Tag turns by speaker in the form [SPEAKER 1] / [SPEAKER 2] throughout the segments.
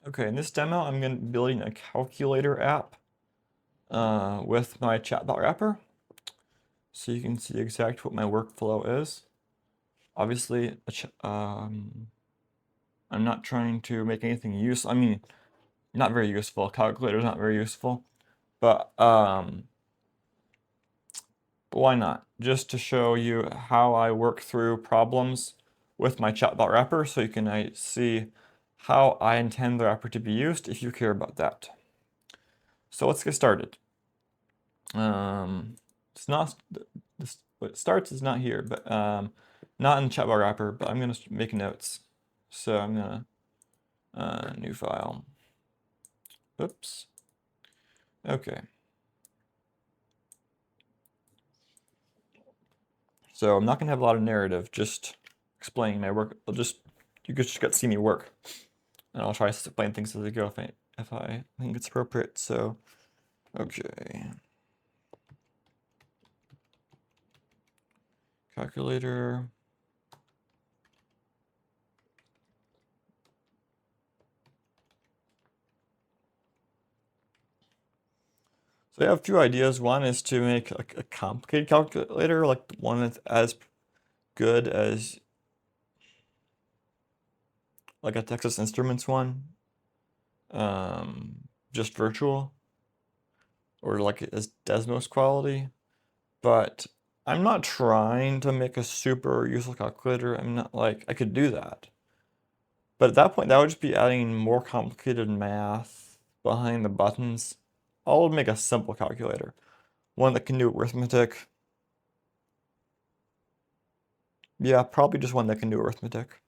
[SPEAKER 1] Okay, in this demo, I'm going to be building a calculator app with my chatbot wrapper. So you can see exactly what my workflow is. Obviously, I'm not trying to make anything useful. I mean, not very useful. Calculator's not very useful, but why not? Just to show you how I work through problems with my chatbot wrapper, so you can see how I intend the wrapper to be used if you care about that. So let's get started. It's not this. What starts is not here, but not in the chatbot wrapper. But I'm gonna make notes. So I'm gonna new file. Oops. Okay. So I'm not gonna have a lot of narrative. Just explaining my work. You just get to see me work, and I'll try to explain things as I go if I think it's appropriate. So okay. Calculator. So I have two ideas. One is to make like a complicated calculator, like one that's as good as like a Texas Instruments one, just virtual, or like as Desmos quality. But I'm not trying to make a super useful calculator. I'm not like, I could do that. But at that point, that would just be adding more complicated math behind the buttons. I'll make a simple calculator, one that can do arithmetic. Yeah, probably just one that can do arithmetic.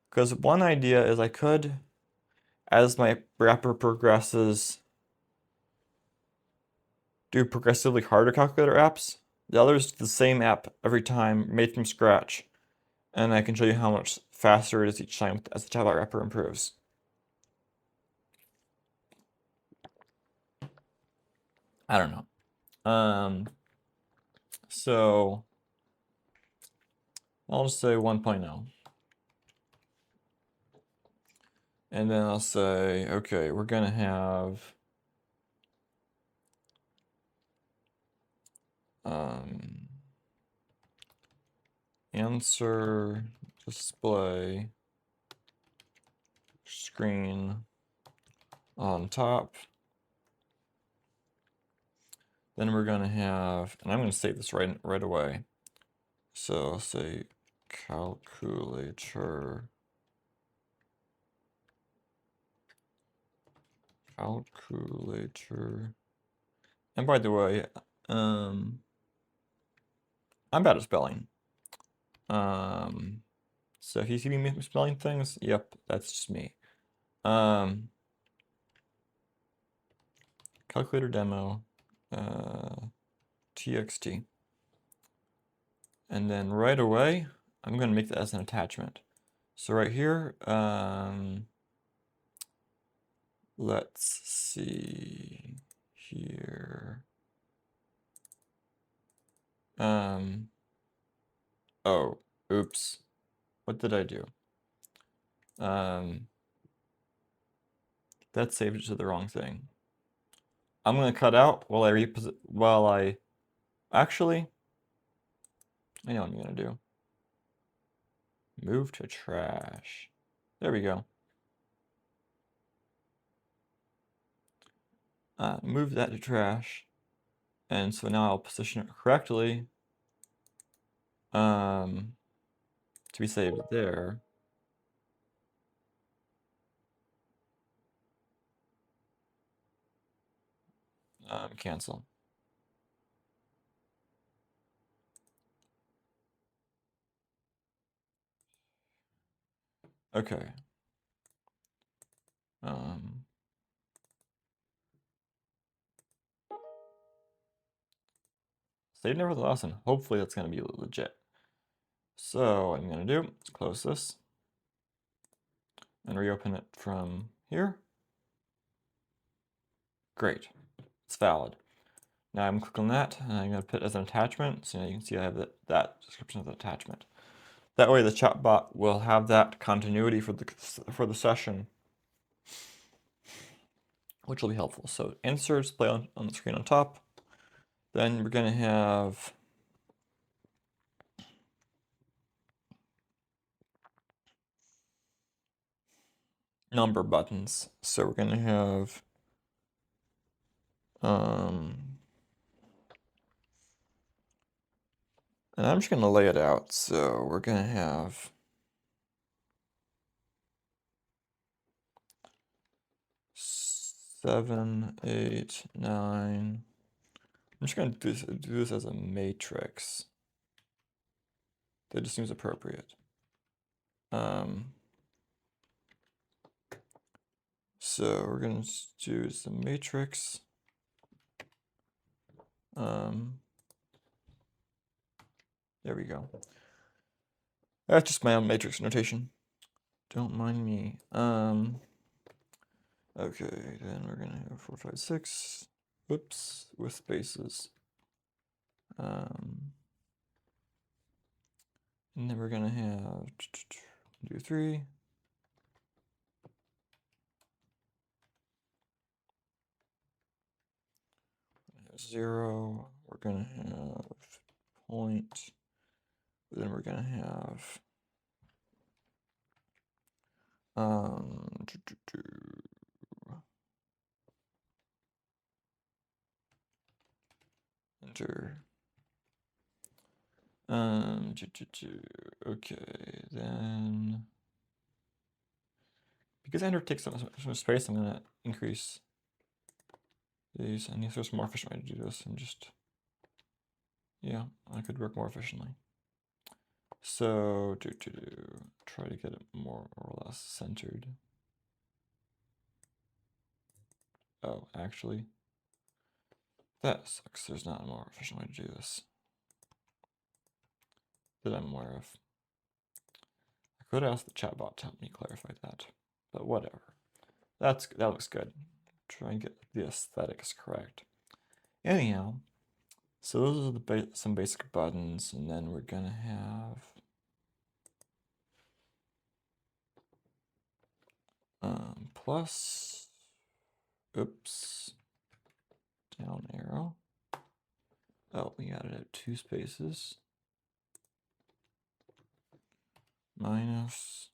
[SPEAKER 1] Because one idea is I could, as my wrapper progresses, do progressively harder calculator apps. The other is the same app every time, made from scratch. And I can show you how much faster it is each time as the chatbot wrapper improves. I don't know. So I'll just say 1.0. And then I'll say, okay, we're gonna have answer display screen on top. Then we're gonna have, and I'm gonna save this right away. So I'll say calculator. And by the way, I'm bad at spelling. So if you see me spelling things, yep, that's just me. Calculator demo, txt. And then right away, I'm gonna make that as an attachment. So right here, let's see here. Oh, oops. What did I do? That saved it to the wrong thing. I'm gonna cut out actually, I know what I'm gonna do. Move to trash. There we go. Move that to trash. And so now I'll position it correctly to be saved there. Cancel. Okay. Save nevertheless, and hopefully that's going to be legit. So what I'm going to do is close this and reopen it from here. Great, it's valid. Now I'm clicking on that, and I'm going to put it as an attachment, so now you can see I have that description as an attachment. That way the chatbot will have that continuity for the session which will be helpful. So answer display on the screen on top. Then we're going to have number buttons. So we're going to have and I'm just going to lay it out. So we're going to have 7, 8, 9. I'm just going to do this as a matrix. That just seems appropriate. So we're going to do some matrix. There we go. That's just my own matrix notation. Don't mind me. Okay, then we're gonna have 4, 5, 6. Whoops, with spaces. And then we're gonna have do 3. Have 0. We're gonna have point. Then we're gonna have enter. Okay, then because enter takes some space, I'm gonna increase these. I need to more efficient way to do this. Yeah, I could work more efficiently. So try to get it more or less centered. Oh, actually, that sucks. There's not a more efficient way to do this that I'm aware of. I could ask the chatbot to help me clarify that, but whatever. That looks good. Try and get the aesthetics correct. Anyhow, so those are some basic buttons, and then we're gonna have plus, oops, down arrow. Oh, we added out 2 spaces. Minus.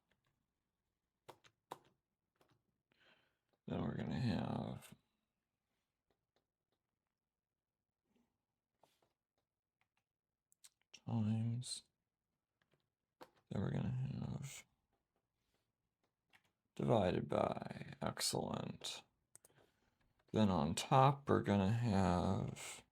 [SPEAKER 1] Then we're gonna have times. Then we're gonna have divided by. Excellent. Then on top, we're gonna have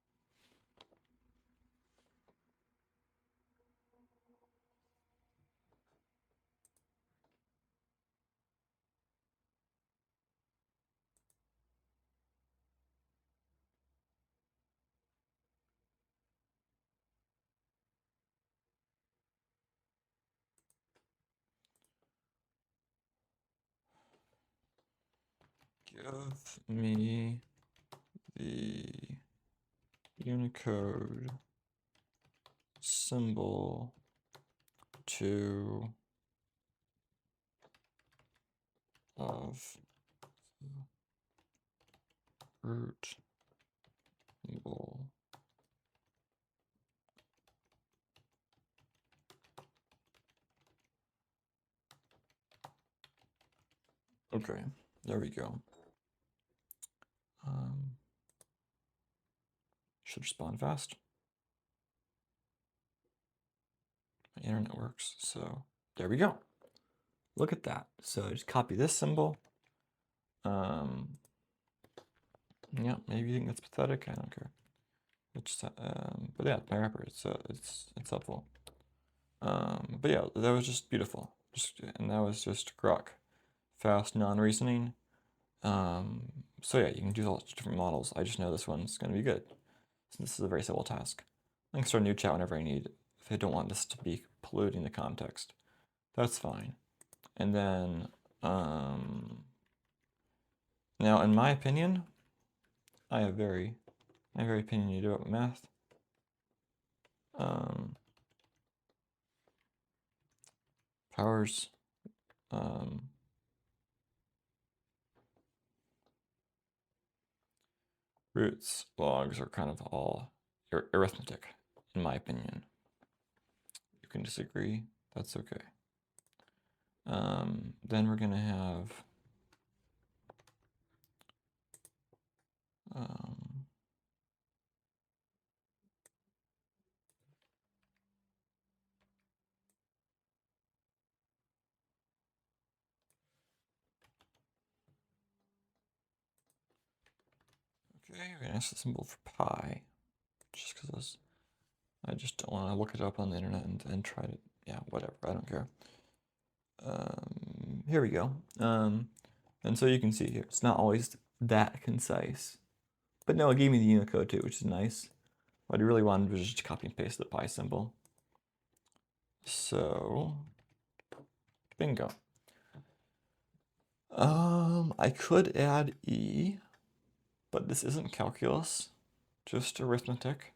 [SPEAKER 1] give me the Unicode symbol to of root symbol. Okay, there we go. Should respond fast. My internet works, so there we go. Look at that. So just copy this symbol. Yeah, maybe you think that's pathetic. I don't care. It's but yeah, my wrapper. It's helpful. But yeah, that was just beautiful. And that was just grok, fast non-reasoning. So yeah, you can do lots of different models. I just know this one's going to be good, since this is a very simple task. I can start a new chat whenever I need, if I don't want this to be polluting the context. That's fine. And then, now in my opinion, I have very opinionated about math. Powers, Roots, logs are kind of all arithmetic, in my opinion. You can disagree, that's okay. Then we're gonna have okay, we're gonna ask the symbol for pi, just because I just don't want to look it up on the internet and try to, yeah, whatever, I don't care. Here we go. And so you can see here, it's not always that concise. But no, it gave me the Unicode too, which is nice. What I really wanted was just copy and paste the pi symbol. So, bingo. I could add E, but this isn't calculus, just arithmetic.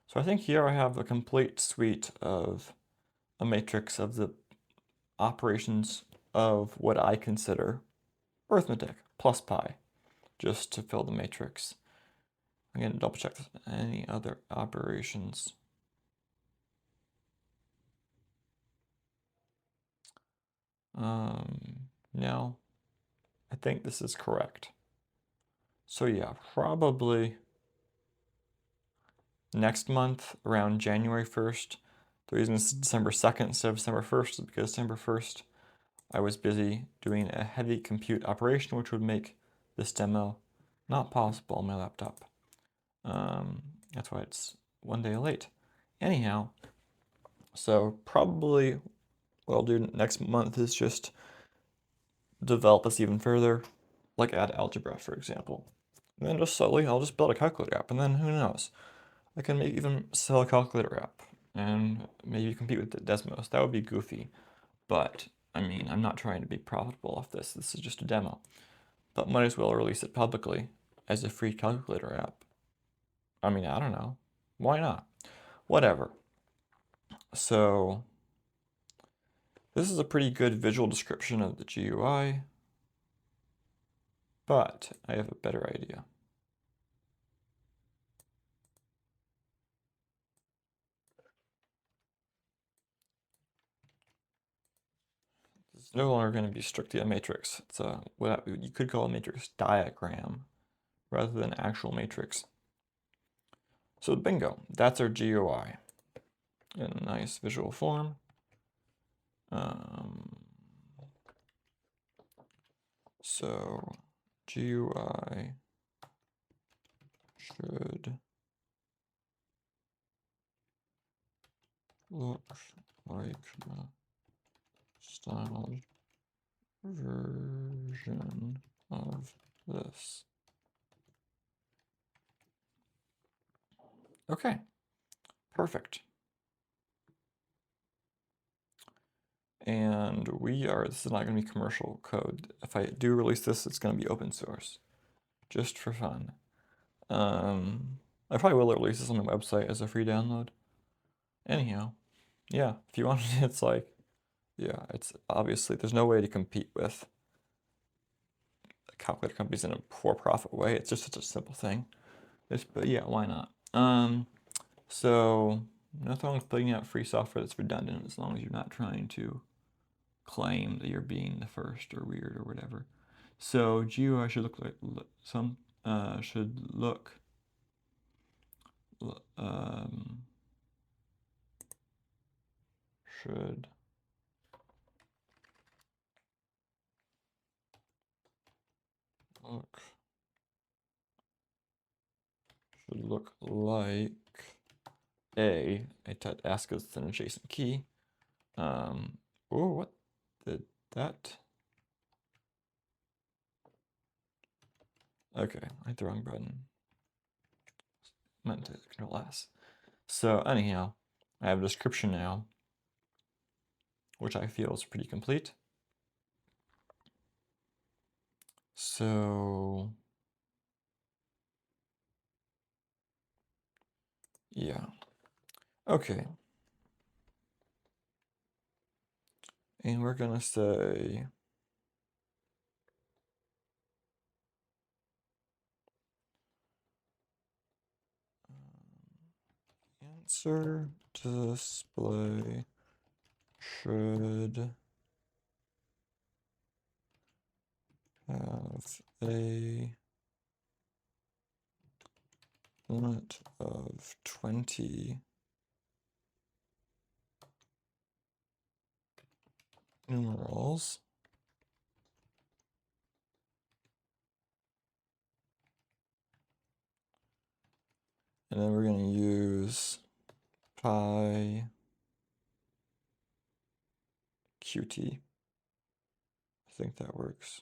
[SPEAKER 1] So I think here I have a complete suite of a matrix of the operations of what I consider arithmetic plus pi, just to fill the matrix. I'm going to double check any other operations. No, I think this is correct. So yeah, probably next month around January 1st. The reason it's December 2nd instead of December 1st is because December 1st I was busy doing a heavy compute operation which would make this demo not possible on my laptop. That's why it's one day late. Anyhow, so probably what I'll do next month is just develop this even further, like add algebra, for example. And then just slowly, I'll just build a calculator app, and then who knows? I can maybe even sell a calculator app, and maybe compete with Desmos. That would be goofy, but I mean, I'm not trying to be profitable off this. This is just a demo, but might as well release it publicly as a free calculator app. I mean, I don't know. Why not? Whatever. So this is a pretty good visual description of the GUI, but I have a better idea. It's no longer going to be strictly a matrix. It's a what you could call a matrix diagram rather than actual matrix. So bingo, that's our GUI in a nice visual form. So GUI should look like the styled version of this. Okay, perfect. And this is not going to be commercial code. If I do release this, it's going to be open source, just for fun. I probably will release this on my website as a free download. Anyhow, yeah, if you want it, it's like, yeah, it's obviously, there's no way to compete with calculator companies in a for-profit way. It's just such a simple thing. But yeah, why not? So nothing wrong with putting out free software that's redundant as long as you're not trying to claim that you're being the first or weird or whatever. So GUI should look like should look should look like a ask is an adjacent key. Oh, what did that? Okay, I hit the wrong button. Meant to Control S. So anyhow, I have a description now, which I feel is pretty complete. So yeah, okay. And we're gonna say answer display should have a limit of 20 numerals. And then we're going to use pi qt. I think that works.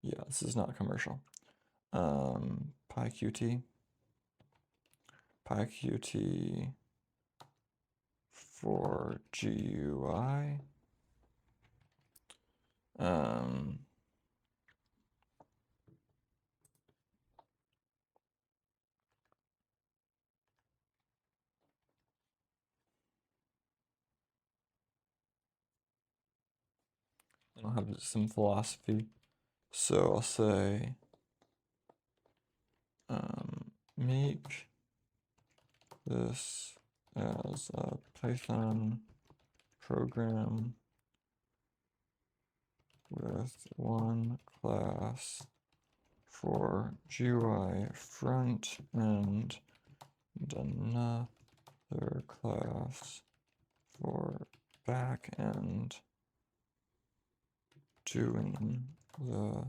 [SPEAKER 1] Yeah, this is not commercial. Pi qt for GUI. I'll have some philosophy. So I'll say make this as a Python program with one class for GUI front end and another class for back end doing the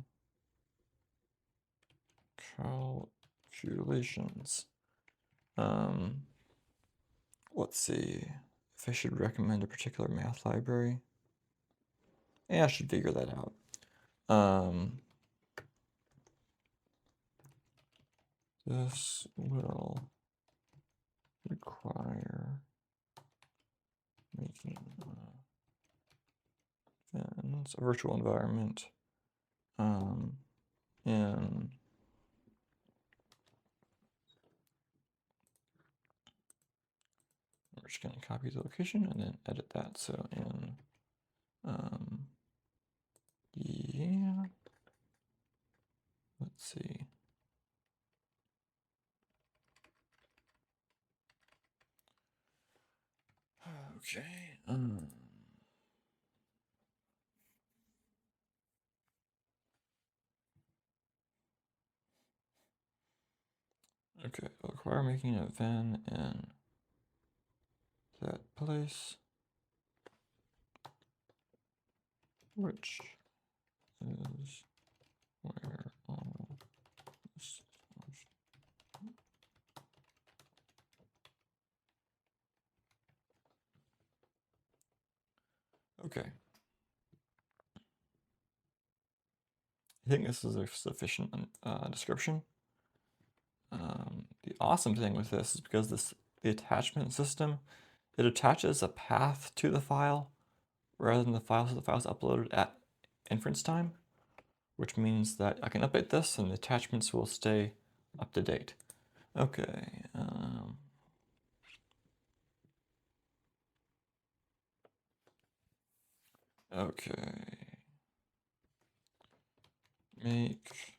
[SPEAKER 1] calculations. Let's see if I should recommend a particular math library. Yeah, I should figure that out. This will require making a virtual environment in we're just going to copy the location and then edit that. So in yeah, let's see. Okay. Okay, require making a van in that place, which is where all this. Okay. I think this is a sufficient description. The awesome thing with this is because the attachment system, it attaches a path to the file rather than the file, so the file's uploaded at inference time, which means that I can update this and the attachments will stay up to date. Okay. Okay. Make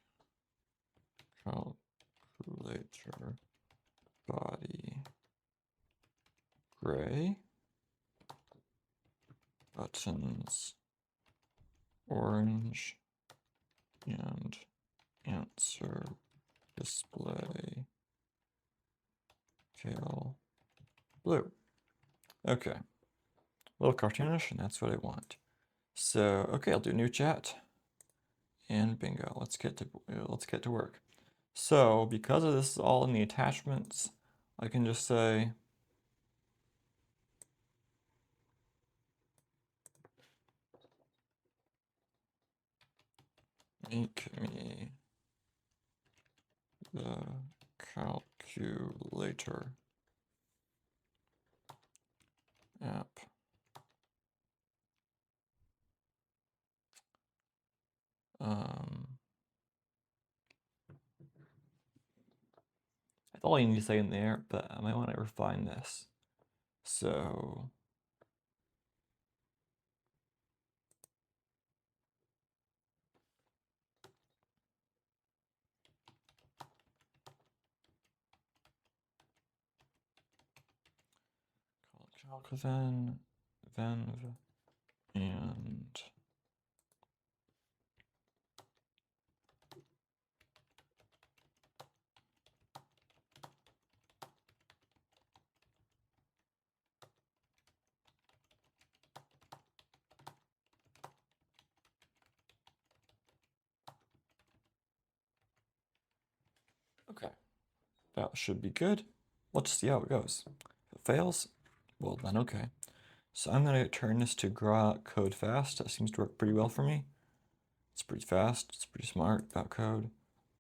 [SPEAKER 1] calculator body gray, buttons orange, and answer display tail blue. Okay. A little cartoonish, and that's what I want. So, okay, I'll do new chat. And bingo, let's get to work. So, because of this is all in the attachments, I can just say make me the calculator app. That's all you need to say in there, but I might want to refine this. So calc then, and okay, that should be good. Let's see how it goes. If it fails, well then okay. So I'm gonna turn this to grok code fast. That seems to work pretty well for me. It's pretty fast, it's pretty smart about code.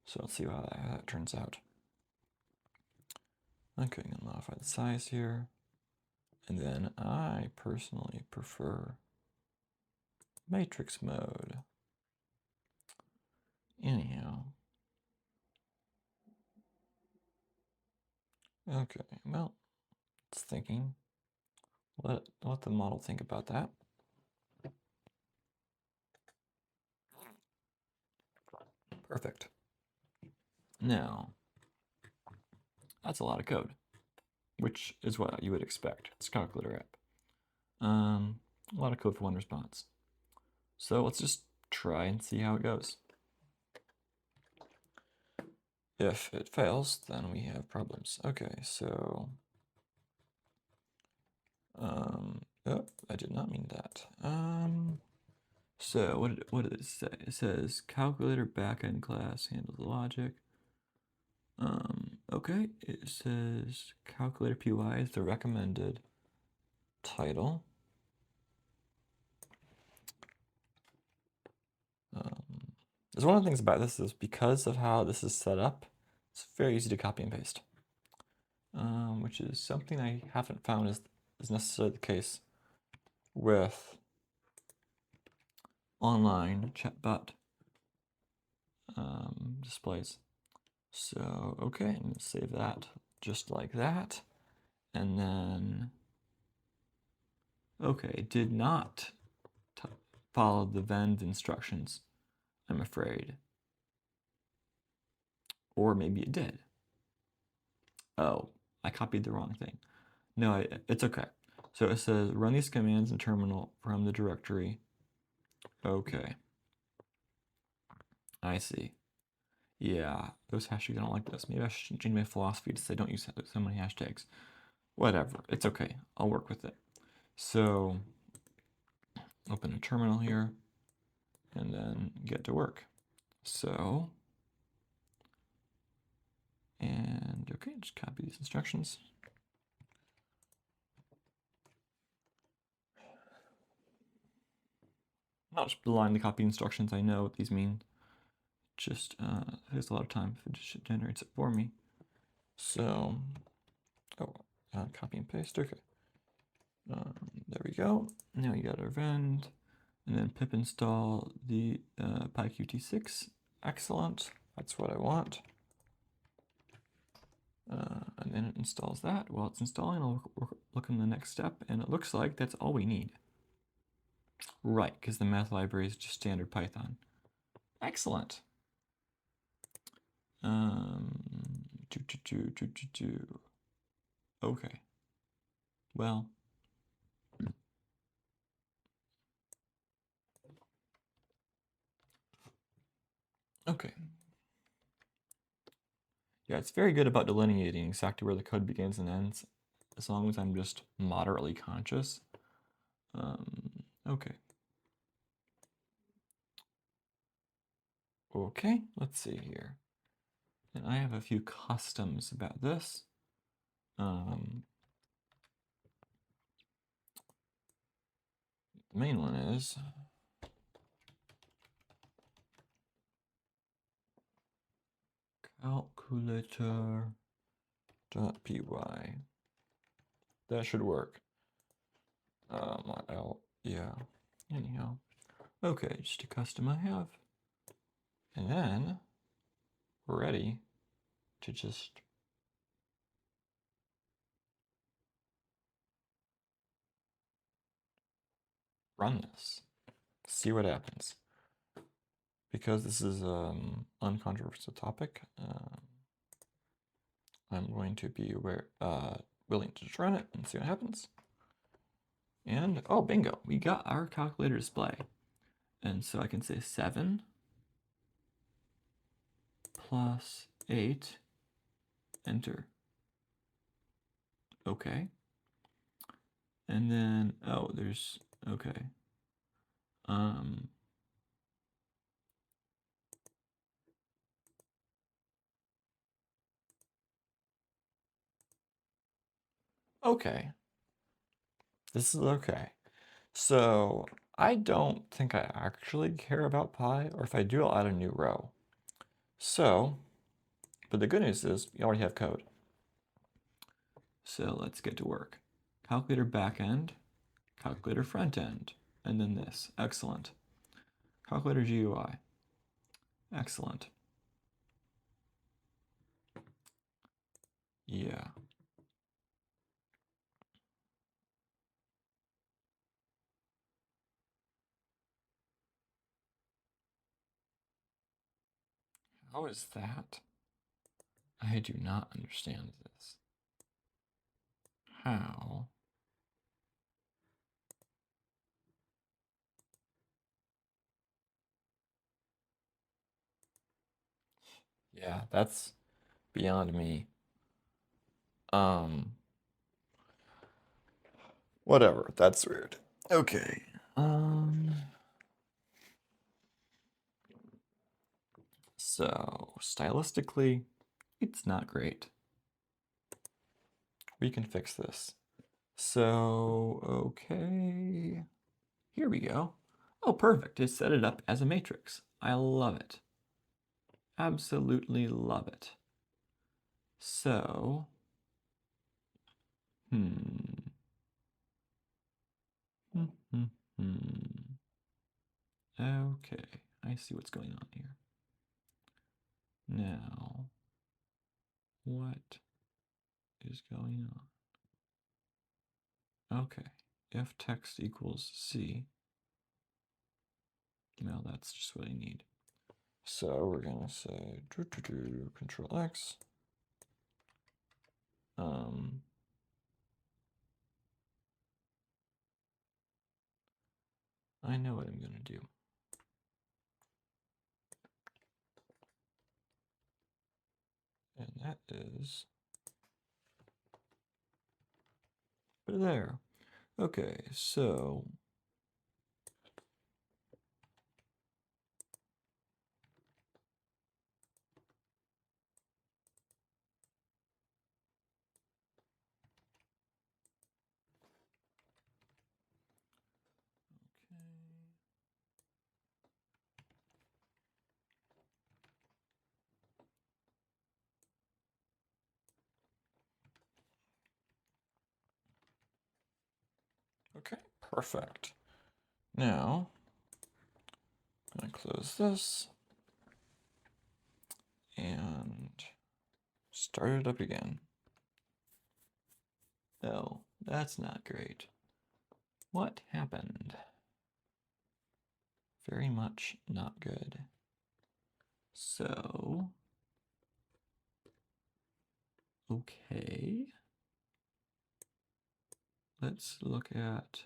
[SPEAKER 1] So let's see how that turns out. Okay, I'm gonna modify the size here. And then I personally prefer matrix mode. Anyhow. Okay, well, it's thinking. Let the model think about that. Perfect. Now, that's a lot of code, which is what you would expect. It's a calculator app. A lot of code for one response. So let's just try and see how it goes. If it fails, then we have problems. Okay, so, oh, I did not mean that. So what did it say? It says calculator backend class handles the logic. Okay, it says calculator PY is the recommended title. There's one of the things about this is because of how this is set up, it's very easy to copy and paste, which is something I haven't found is necessarily the case with online chatbot displays. So, okay, I'm gonna save that just like that. And then, okay, it did not follow the vend instructions, I'm afraid. Or maybe it did. Oh, I copied the wrong thing. No, it's okay. So it says run these commands in terminal from the directory. Okay. I see. Yeah, those hashtags, I don't like this. Maybe I should change my philosophy to say don't use so many hashtags. Whatever, it's okay. I'll work with it. So open a terminal here and then get to work. So, and okay, just copy these instructions. Not just blindly copy instructions, I know what these mean. Just takes a lot of time if it just generates it for me. So, copy and paste, okay. There we go. Now you got our vend, and then pip install the PyQt6. Excellent, that's what I want. And then it installs that. While it's installing, I'll look in the next step, and it looks like that's all we need. Right, because the math library is just standard Python. Excellent. Okay. Well. Okay. Yeah, it's very good about delineating exactly where the code begins and ends, as long as I'm just moderately conscious. Okay. Okay, let's see here. And I have a few customs about this. The main one is calculator.py. That should work. Yeah. Anyhow. Okay, just a custom I have. And then we're ready to just run this. See what happens. Because this is an uncontroversial topic, I'm going to be willing to run it and see what happens. And, oh, bingo, we got our calculator display. And so I can say 7 plus 8, enter. Okay. And then, oh, there's, okay. Okay. This is okay. So I don't think I actually care about pi, or if I do, I'll add a new row. So, but the good news is we already have code. So let's get to work. Calculator backend, calculator front end, and then this. Excellent. Calculator GUI. Excellent. Yeah. How is that? I do not understand this. How? Yeah, that's beyond me. Whatever, that's weird. Okay. So stylistically, it's not great. We can fix this. So, okay. Here we go. Oh, perfect. It set it up as a matrix. I love it. Absolutely love it. So, Okay, I see what's going on here. Now, what is going on? Okay, if text equals C, well, that's just what I need. So we're gonna say Control X. I know what I'm gonna do. And that is put it there. Okay, so okay, perfect. Now I'm gonna close this and start it up again. Oh, that's not great. What happened? Very much not good. So, okay. Let's look at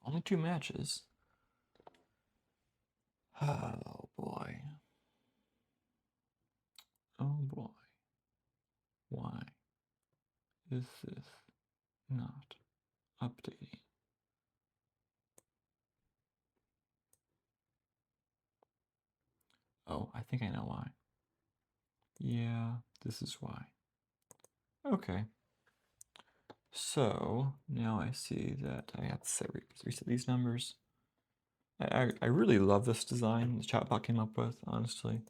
[SPEAKER 1] only 2 matches. Oh boy. Oh boy. Why is this not updating? Oh, I think I know why. Yeah, this is why. Okay. So now I see that I have to reset these numbers. I really love this design the chatbot came up with, honestly.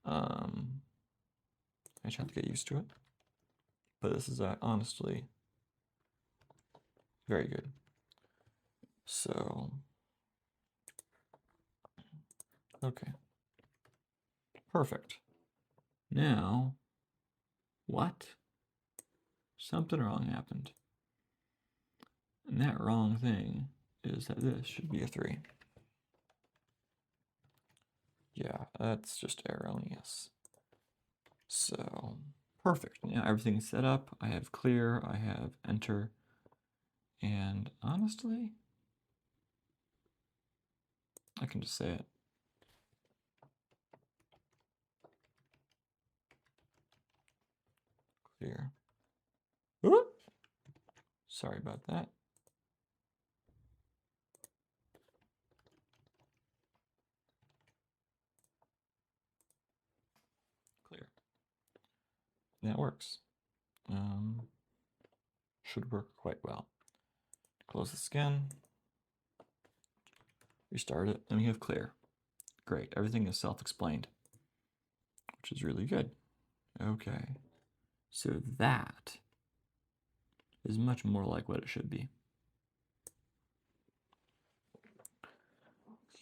[SPEAKER 1] I just have to get used to it. But this is honestly very good. So, okay. Perfect. Now, what? Something wrong happened. And that wrong thing is that this should be a 3. Yeah, that's just erroneous. So perfect. Now everything's set up. I have clear, I have enter, and honestly, I can just say it. Clear. Whoop. Sorry about that. Clear. That works. Should work quite well. Close this again. Restart it, and we have clear. Great, everything is self-explained, which is really good. Okay, so that is much more like what it should be.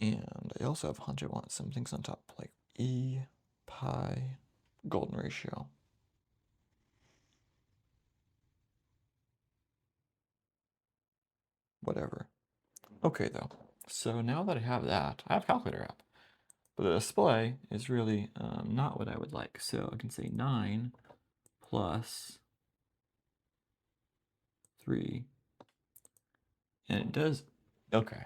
[SPEAKER 1] And I also have a hunch I want some things on top, like E, pi, golden ratio. Whatever. Okay, though. So now that I have that, I have calculator app. But the display is really not what I would like. So I can say 9 plus 3. And it does. Okay.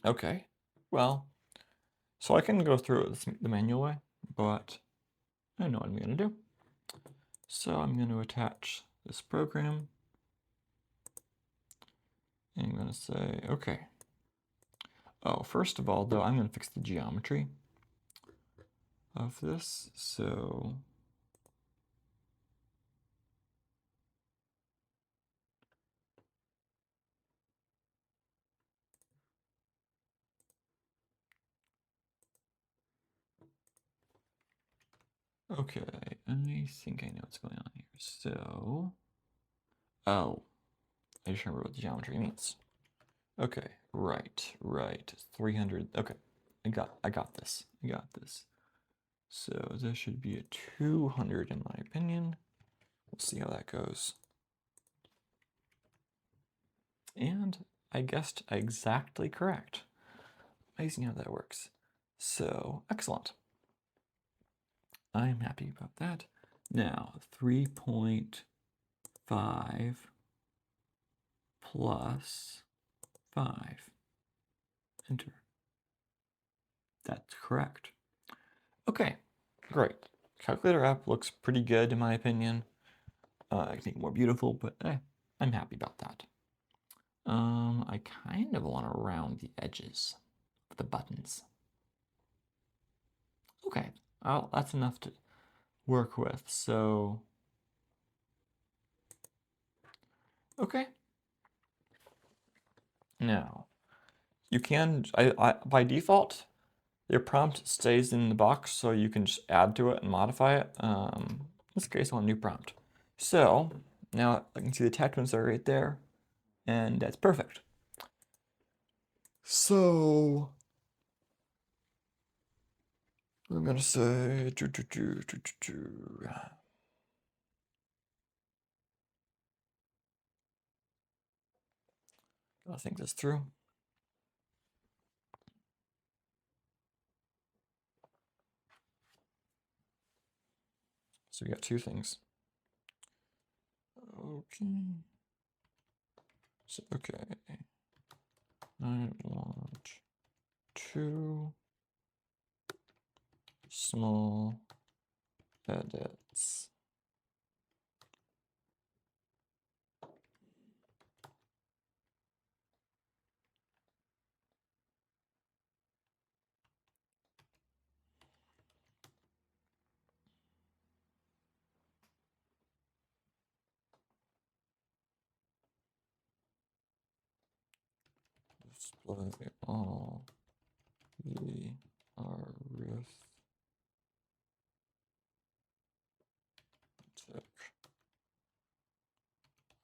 [SPEAKER 1] Okay. Well, so I can go through it the manual way, but I know what I'm going to do. So I'm going to attach this program. And I'm going to say, okay. Oh, first of all, though, I'm going to fix the geometry of this. So okay, I think I know what's going on here. So, oh, I just remember what the geometry means. Okay, right, 300. Okay, I got this. I got this. So this should be a 200 in my opinion. We'll see how that goes. And I guessed exactly correct. Amazing how that works. So, excellent. I'm happy about that. Now, 3.5 plus 5. Enter. That's correct. Okay, great. Calculator app looks pretty good in my opinion. I can make it more beautiful, but I'm happy about that. I kind of want to round the edges of the buttons. Okay, well, that's enough to work with, so... Okay. Now, you can, by default, your prompt stays in the box, so you can just add to it and modify it. In this case, I want a new prompt. So, now I can see the attachments are right there, and that's perfect. So, I'm gonna say, I think this through. So we got two things. Okay. So, okay. I want two small edits. Display all the arithmetic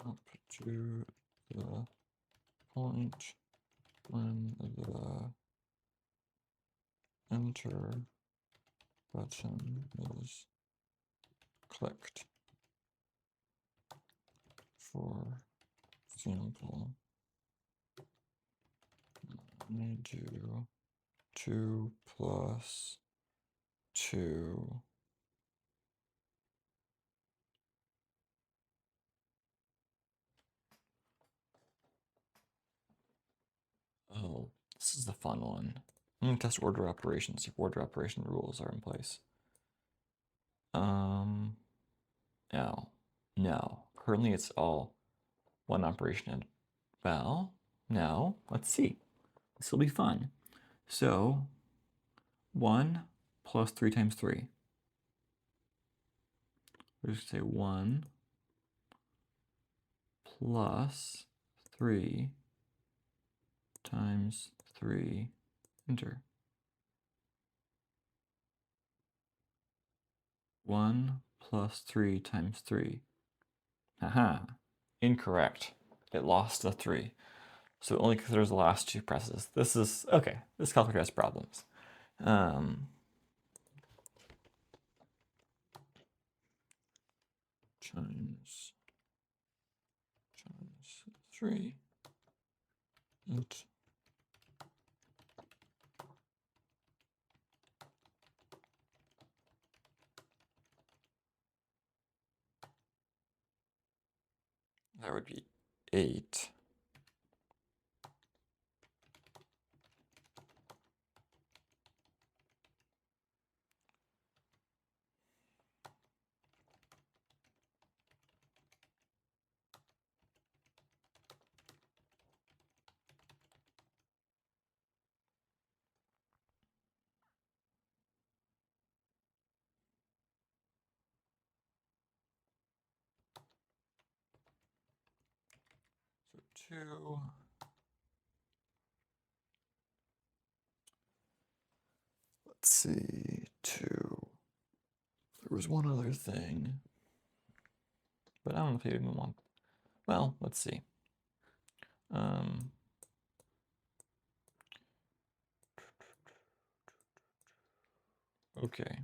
[SPEAKER 1] up to the point when the enter button is clicked. For example, I do 2 plus 2. Oh, this is the fun one. I'm gonna test order operations if order operation rules are in place. No. No. Currently it's all one operation. And, well, no. Let's see. This will be fun. So, 1 plus 3 times 3. We're just say 1 plus 3 times 3, enter. 1 plus 3 times 3. Haha, incorrect. It lost the 3. So it only considers the last 2 presses. This is, okay, this calculator has problems. Times 3, int. That would be 8. So 2. Let's see, 2. There was one other thing, but I don't know if you even want. Well, let's see. Okay.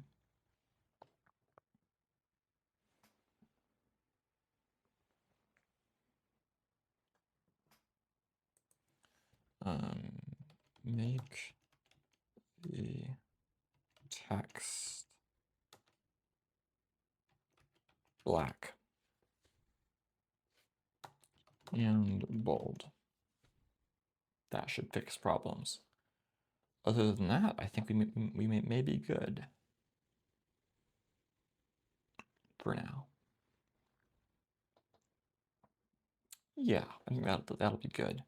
[SPEAKER 1] Make the text black and bold. That should fix problems. Other than that, I think we may be good for now. Yeah, I think that'll be good.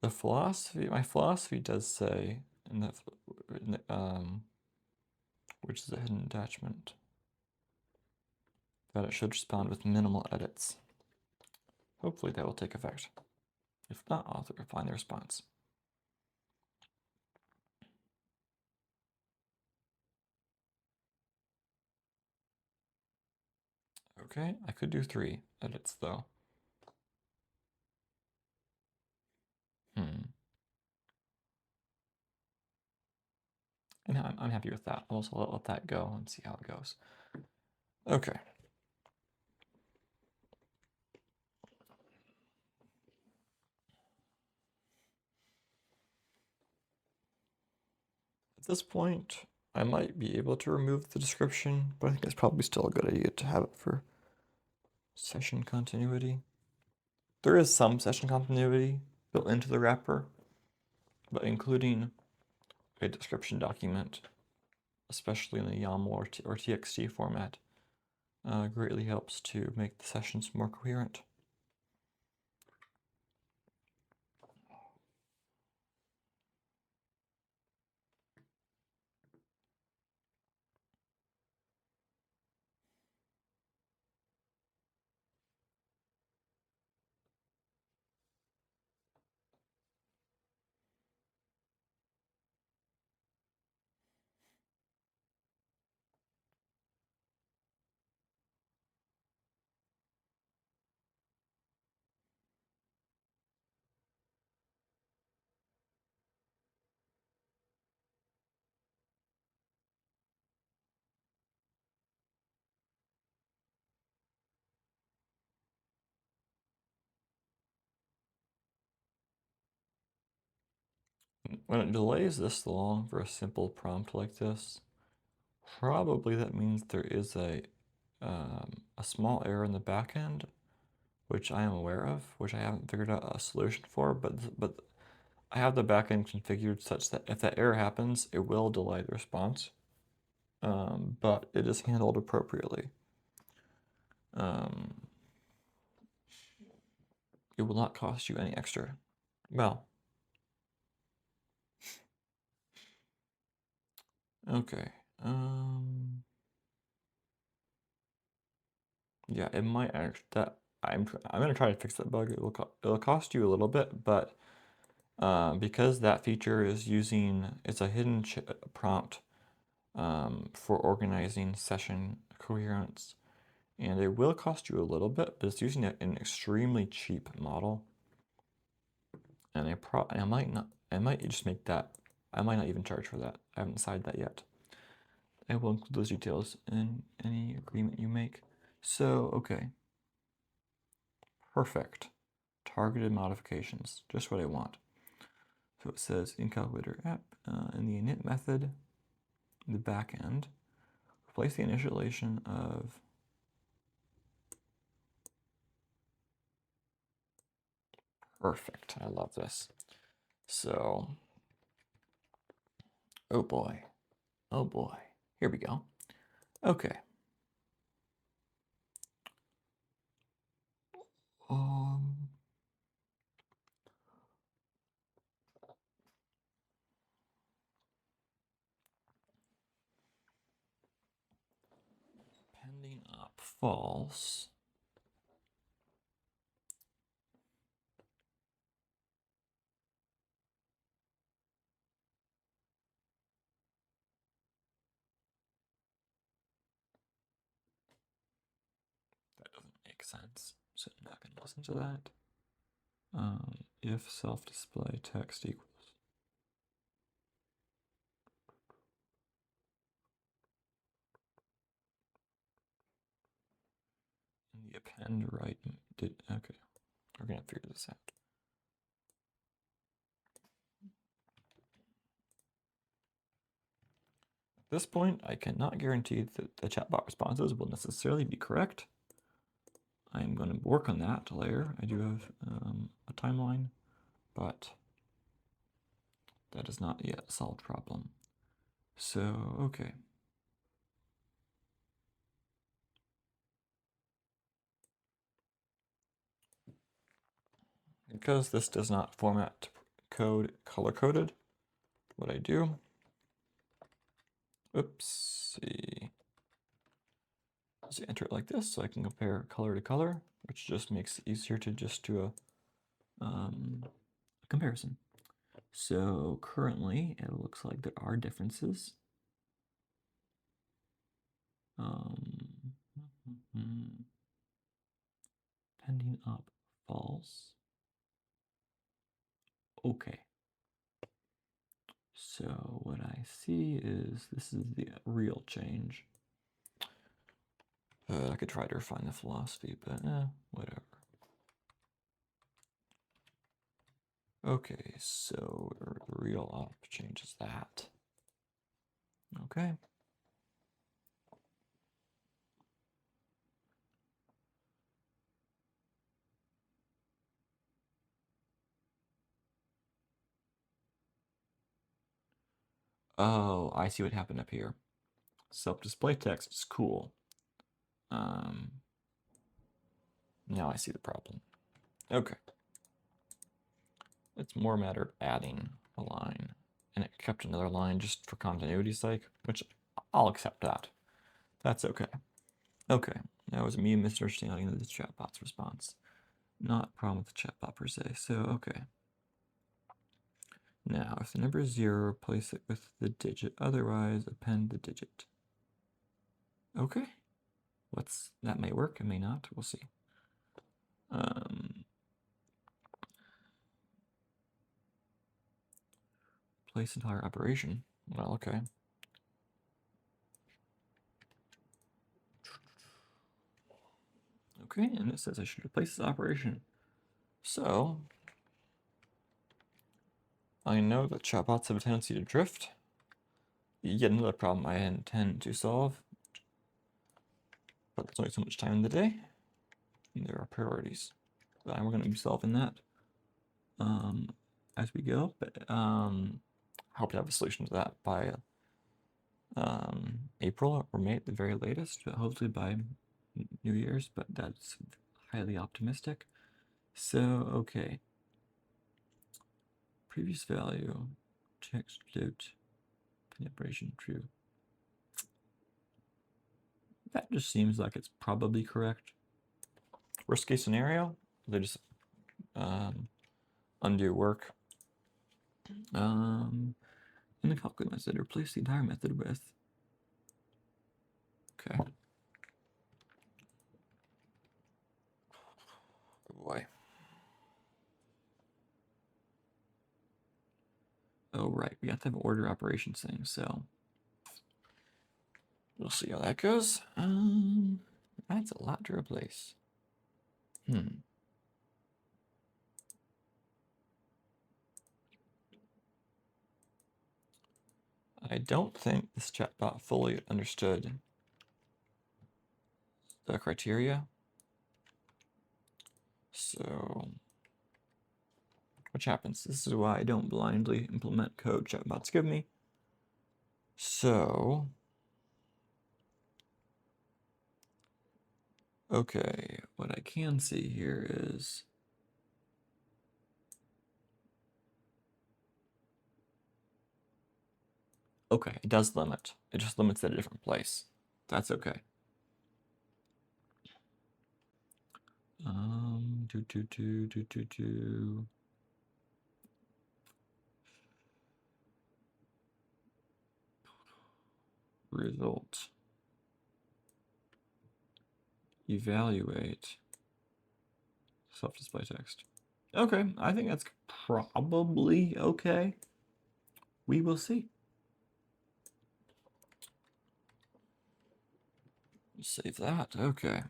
[SPEAKER 1] The philosophy, my philosophy does say in the which is a hidden attachment, that it should respond with minimal edits. Hopefully that will take effect. If not, I'll find the response. Okay, I could do 3 edits though. And I'm happy with that. I'll also let that go and see how it goes. Okay. At this point, I might be able to remove the description, but I think it's probably still a good idea to have it for session continuity. There is some session continuity built into the wrapper, but including a description document, especially in the YAML or TXT format, greatly helps to make the sessions more coherent. When it delays this long for a simple prompt like this, probably that means there is a small error in the back end, which I am aware of, which I haven't figured out a solution for, but I have the backend configured such that if that error happens, it will delay the response, but it is handled appropriately. It will not cost you any extra. Well, okay. Yeah, it might actually that I'm gonna try to fix that bug. It'll cost you a little bit, but because that feature is it's a hidden prompt for organizing session coherence, and it will cost you a little bit, but it's using an extremely cheap model, and I might just make that. I might not even charge for that. I haven't decided that yet. I will include those details in any agreement you make. So, okay. Perfect. Targeted modifications, just what I want. So it says in calculator app, in the init method, in the back end, replace the initialization of perfect. I love this. So, oh boy. Oh boy. Here we go. Okay. Um, pending up false. That doesn't make sense. So I'm not going to listen to that. If self-display text equals. And the append right did, okay. We're going to figure this out. At this point, I cannot guarantee that the chatbot responses will necessarily be correct. I'm going to work on that later. I do have a timeline, but that is not yet a solved problem. So, okay. Because this does not format code color-coded, what I do, oopsie, is enter it like this so I can compare color to color, which just makes it easier to just do a comparison. So currently, it looks like there are differences. Pending up false. Okay. So what I see is this is the real change. I could try to refine the philosophy, but whatever. Okay, so the real up changes that. Okay. Oh, I see what happened up here. Self-display text is cool. Now I see the problem. Okay. It's more a matter of adding a line, and it kept another line just for continuity's sake, which I'll accept that. That's okay. Okay, that was me misunderstanding the chatbot's response. Not a problem with the chatbot per se, so okay. Now, if the number is 0, replace it with the digit, otherwise append the digit. Okay, that may work, it may not, we'll see. Place entire operation, well, okay. Okay, and it says I should replace this operation. So, I know that chatbots have a tendency to drift. Yet another problem I intend to solve. But there's only so much time in the day. And there are priorities. But we're going to be solving that as we go. But I hope to have a solution to that by April or May at the very latest. But hopefully by New Year's. But that's highly optimistic. So, okay. Previous value, text float, operation true. That just seems like it's probably correct. Worst case scenario, they just undo work. In the calculate method, replace the entire method with. Okay. Oh boy. Oh right, we have to have order operations thing, so we'll see how that goes. That's a lot to replace. I don't think this chatbot fully understood the criteria. So, which happens? This is why I don't blindly implement code chatbots give me. So, okay, what I can see here is okay, it does limit. It just limits at a different place. That's okay. Result. Evaluate. Self-display text. Okay, I think that's probably okay. We will see. Save that. Okay.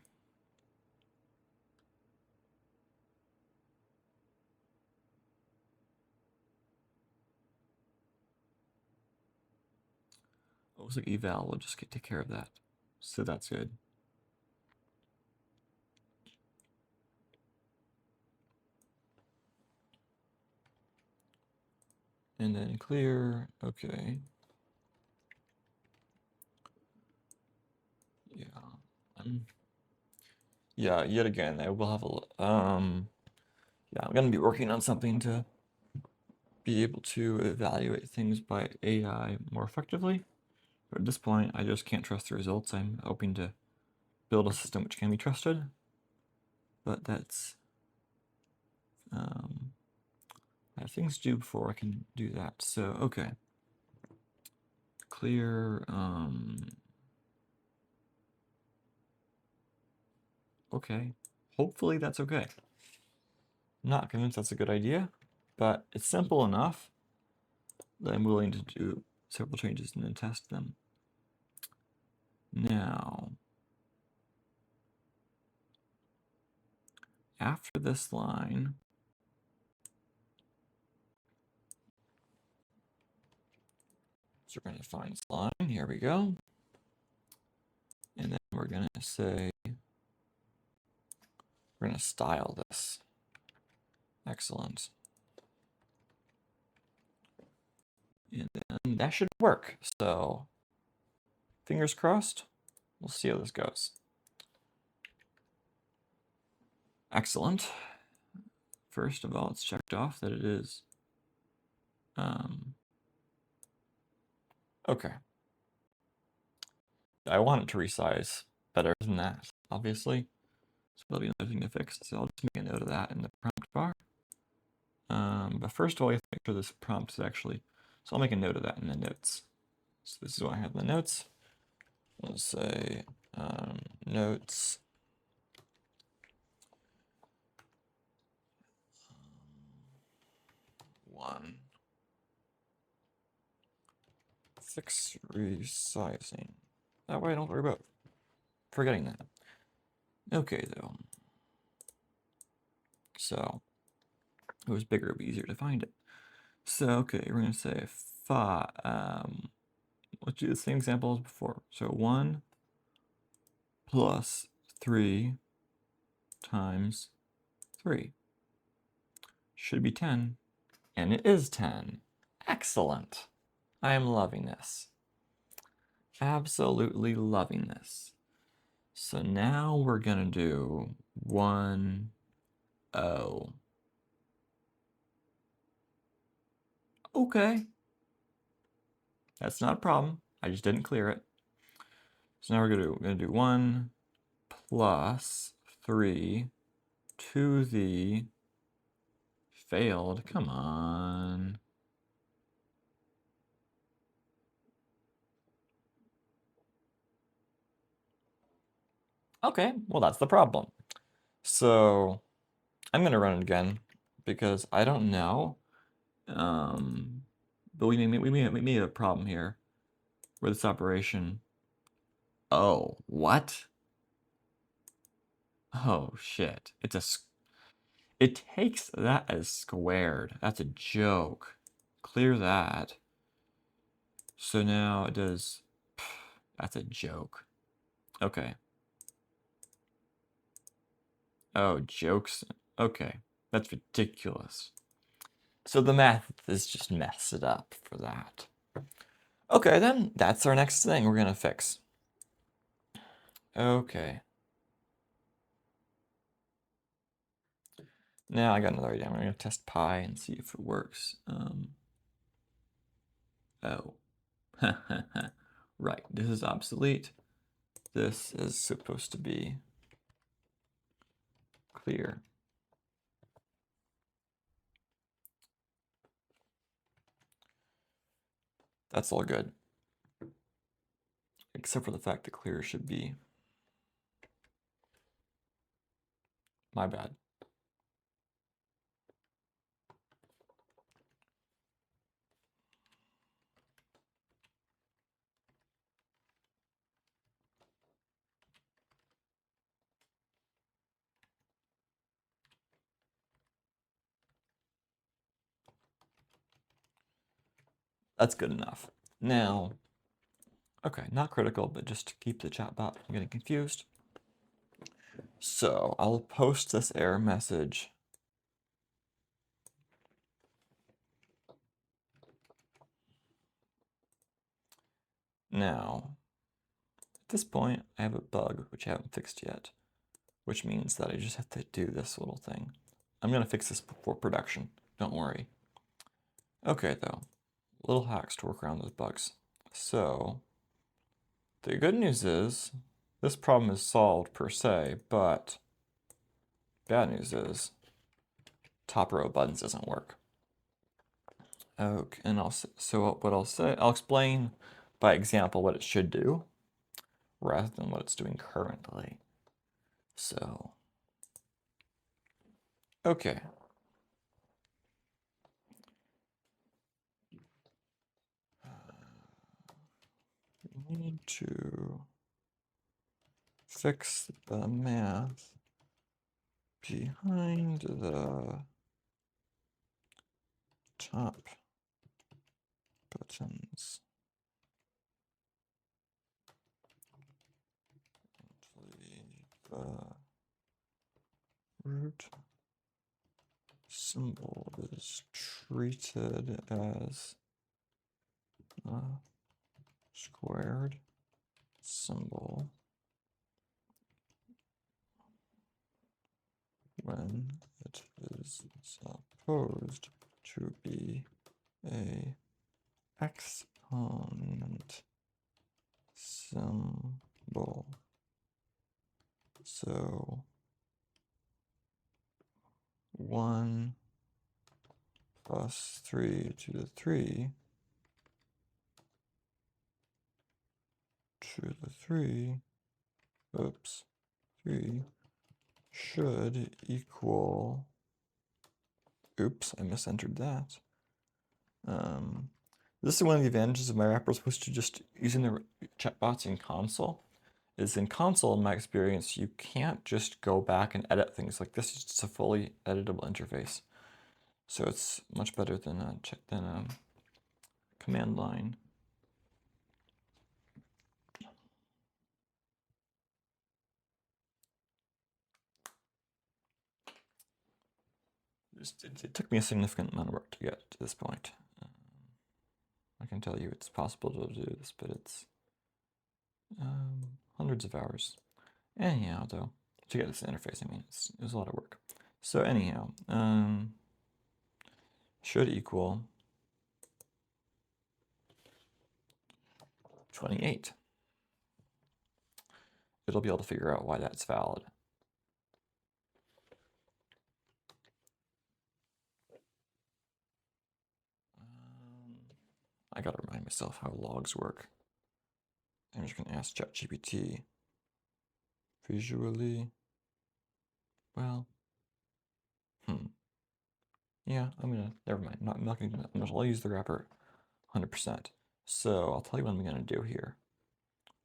[SPEAKER 1] Looks like eval will just take care of that. So that's good. And then clear. Okay. Yeah. Yeah, yet again, I will have a yeah, I'm gonna be working on something to be able to evaluate things by AI more effectively. But at this point, I just can't trust the results. I'm hoping to build a system which can be trusted. But that's I have things to do before I can do that. So okay. Clear okay. Hopefully that's okay. Not convinced that's a good idea, but it's simple enough that I'm willing to do several changes and then test them. Now, after this line, so we're going to find this line. Here we go. And then we're going to say, we're going to style this. Excellent. And then that should work. So, fingers crossed. We'll see how this goes. Excellent. First of all, it's checked off that it is. Okay. I want it to resize better than that, obviously. So that'll be another thing to fix. So I'll just make a note of that in the prompt bar. But first of all, you have to make sure this prompt is actually, so I'll make a note of that in the notes. So this is what I have in the notes. Let's say notes. One. Fix resizing. That way I don't worry about forgetting that. Okay, though. So, if it was bigger, it would be easier to find it. So, okay, we're going to say 5. Let's do the same example as before. So 1 plus 3 times 3 should be 10. And it is 10. Excellent. I am loving this. Absolutely loving this. So now we're going to do 1, 0. Okay. That's not a problem. I just didn't clear it. So now we're going to do 1 plus 3 to the failed. Come on. Okay, well that's the problem. So I'm going to run it again because I don't know. But we may have a problem here with this operation. Oh, what? Oh shit! It takes that as squared. That's a joke. Clear that. So now it does. That's a joke. Okay. Oh, jokes. Okay, that's ridiculous. So the math is just messed it up for that. Okay, then that's our next thing we're gonna fix. Okay. Now I got another idea. I'm gonna test pi and see if it works. Oh. Right, this is obsolete. This is supposed to be clear. That's all good. Except for the fact that clear should be. My bad. That's good enough. Now, okay, not critical, but just to keep the chatbot from getting confused. So I'll post this error message. Now, at this point, I have a bug which I haven't fixed yet, which means that I just have to do this little thing. I'm gonna fix this before production, don't worry. Okay though, little hacks to work around those bugs. So, the good news is, this problem is solved per se, but bad news is, top row buttons doesn't work. Okay, and I'll explain by example what it should do, rather than what it's doing currently. So, okay. We need to fix the math behind the top buttons. The root symbol is treated as a squared symbol when it is supposed to be a exponent symbol. So 1 plus 3 to the 3 to the 3, oops, 3 should equal, oops, I misentered that. This is one of the advantages of my wrapper as opposed to just using the chatbots in console. Is in console, in my experience, you can't just go back and edit things. Like this is just a fully editable interface. So it's much better than a command line. It took me a significant amount of work to get to this point. I can tell you it's possible to do this, but it's hundreds of hours. Anyhow, though, to get this interface, I mean, it was a lot of work. So anyhow, should equal 28. It'll be able to figure out why that's valid. I gotta remind myself how logs work. I'm just gonna ask ChatGPT. Visually, well, yeah, never mind. I'm not gonna do that. I'll use the wrapper 100%. So I'll tell you what I'm gonna do here.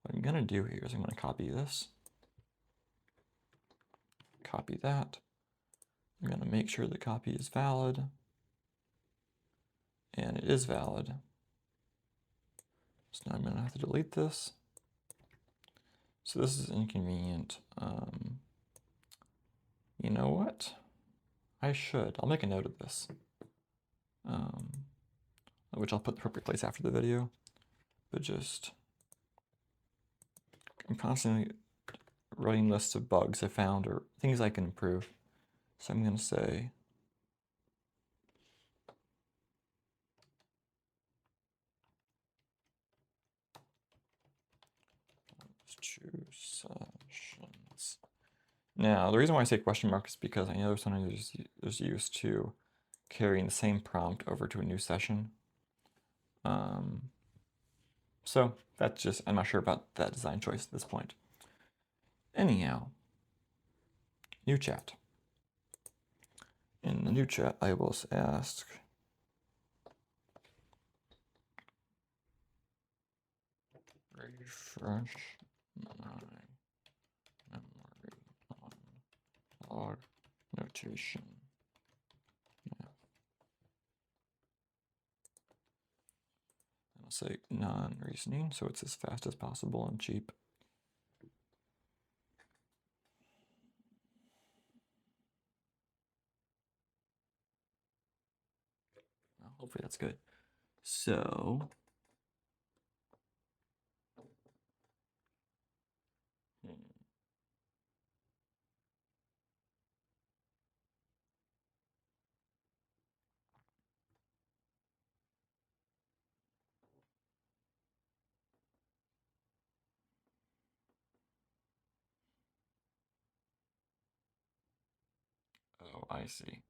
[SPEAKER 1] What I'm gonna do here is I'm gonna copy this, copy that. I'm gonna make sure the copy is valid, and it is valid. So now I'm gonna have to delete this. So this is inconvenient. You know what? I'll make a note of this, which I'll put the appropriate place after the video, but I'm constantly writing lists of bugs I found or things I can improve. So I'm going to say let's choose sessions. Now, the reason why I say question mark is because I know sometimes there's used to carrying the same prompt over to a new session. So that's just, I'm not sure about that design choice at this point. Anyhow, new chat. In the new chat, I will ask refresh my memory on log notation. Yeah. And I'll say non-reasoning, so it's as fast as possible and cheap. Well, hopefully that's good. So oh, I see.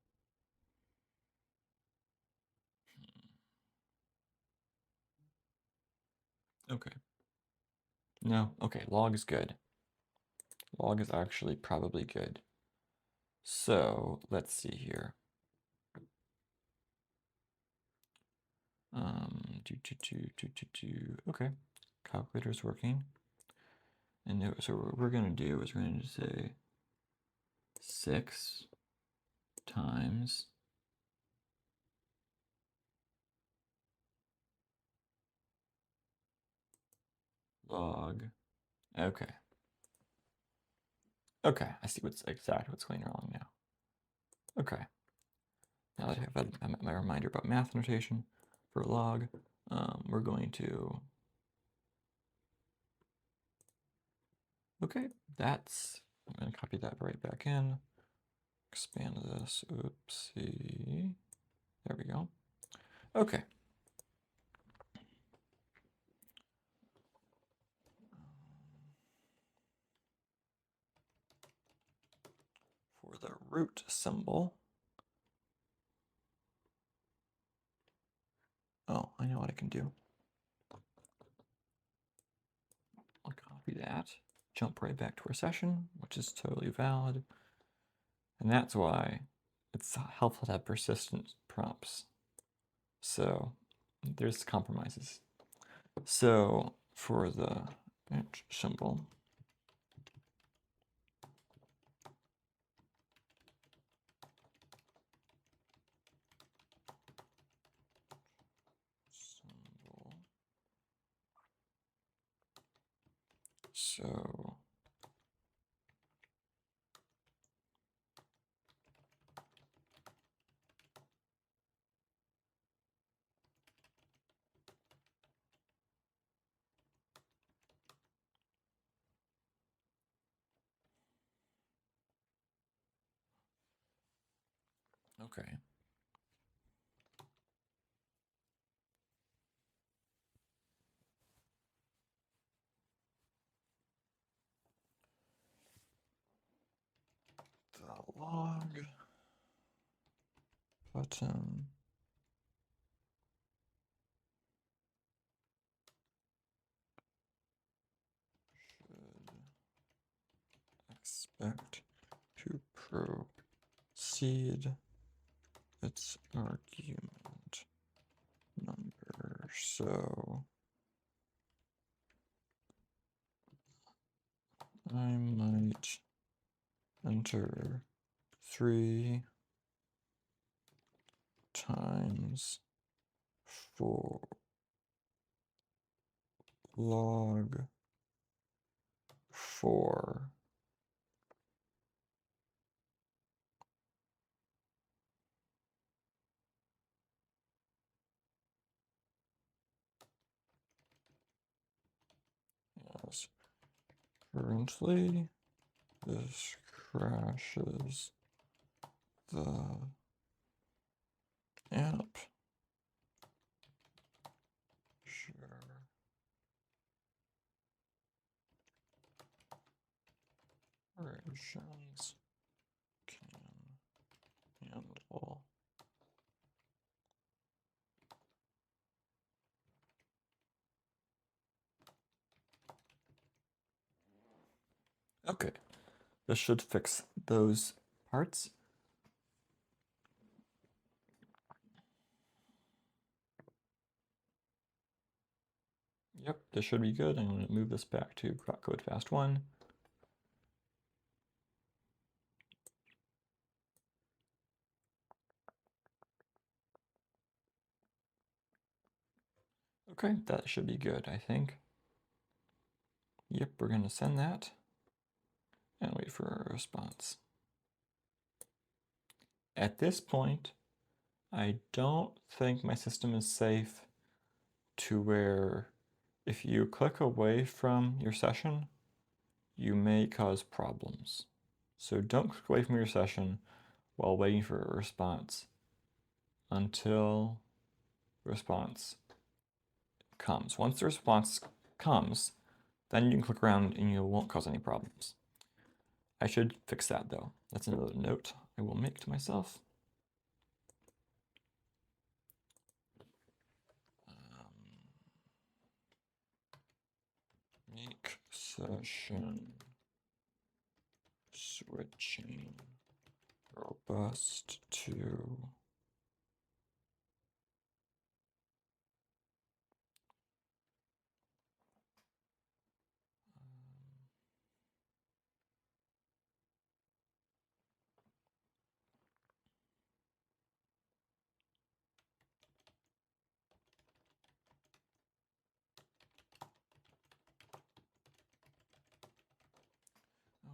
[SPEAKER 1] Okay. No, okay, log is good. Log is actually probably good. So let's see here. Okay, calculator's working. And so what we're going to do is we're going to say 6 times log. Okay. Okay, I see exactly what's going wrong now. Okay. Now that I have my reminder about math notation for log, we're going to. Okay, I'm going to copy that right back in. Expand this. Oopsie. There we go. Okay. For the root symbol. Oh, I know what I can do. I'll copy that, jump right back to our session, which is totally valid. And that's why it's helpful to have persistent prompts. So there's compromises. So for the symbol, So okay. The log button should expect to proceed its argument number. So I might enter 3 times for log 4. Yes. Currently, this crashes the app share operations can handle. Okay, this should fix those parts. Yep, this should be good. I'm going to move this back to CodeFast1. Okay, that should be good, I think. Yep, we're going to send that and wait for a response. At this point, I don't think my system is safe to where if you click away from your session, you may cause problems. So don't click away from your session while waiting for a response until the response comes. Once the response comes, then you can click around and you won't cause any problems. I should fix that though. That's another note I will make to myself. Make session switching robust to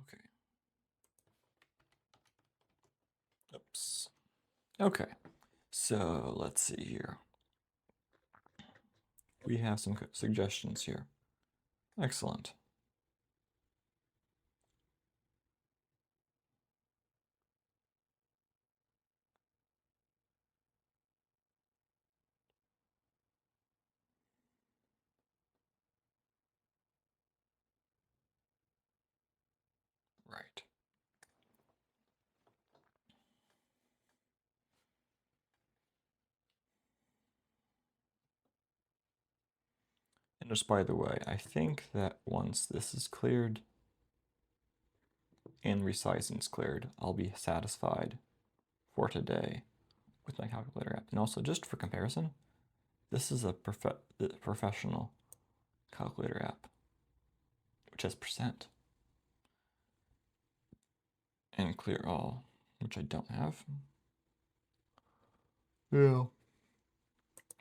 [SPEAKER 1] okay. Oops. Okay, so let's see here. We have some suggestions here. Excellent. Right. And just by the way, I think that once this is cleared and resizing is cleared, I'll be satisfied for today with my calculator app. And also, just for comparison, this is a professional calculator app, which has %, and clear all, which I don't have. Yeah.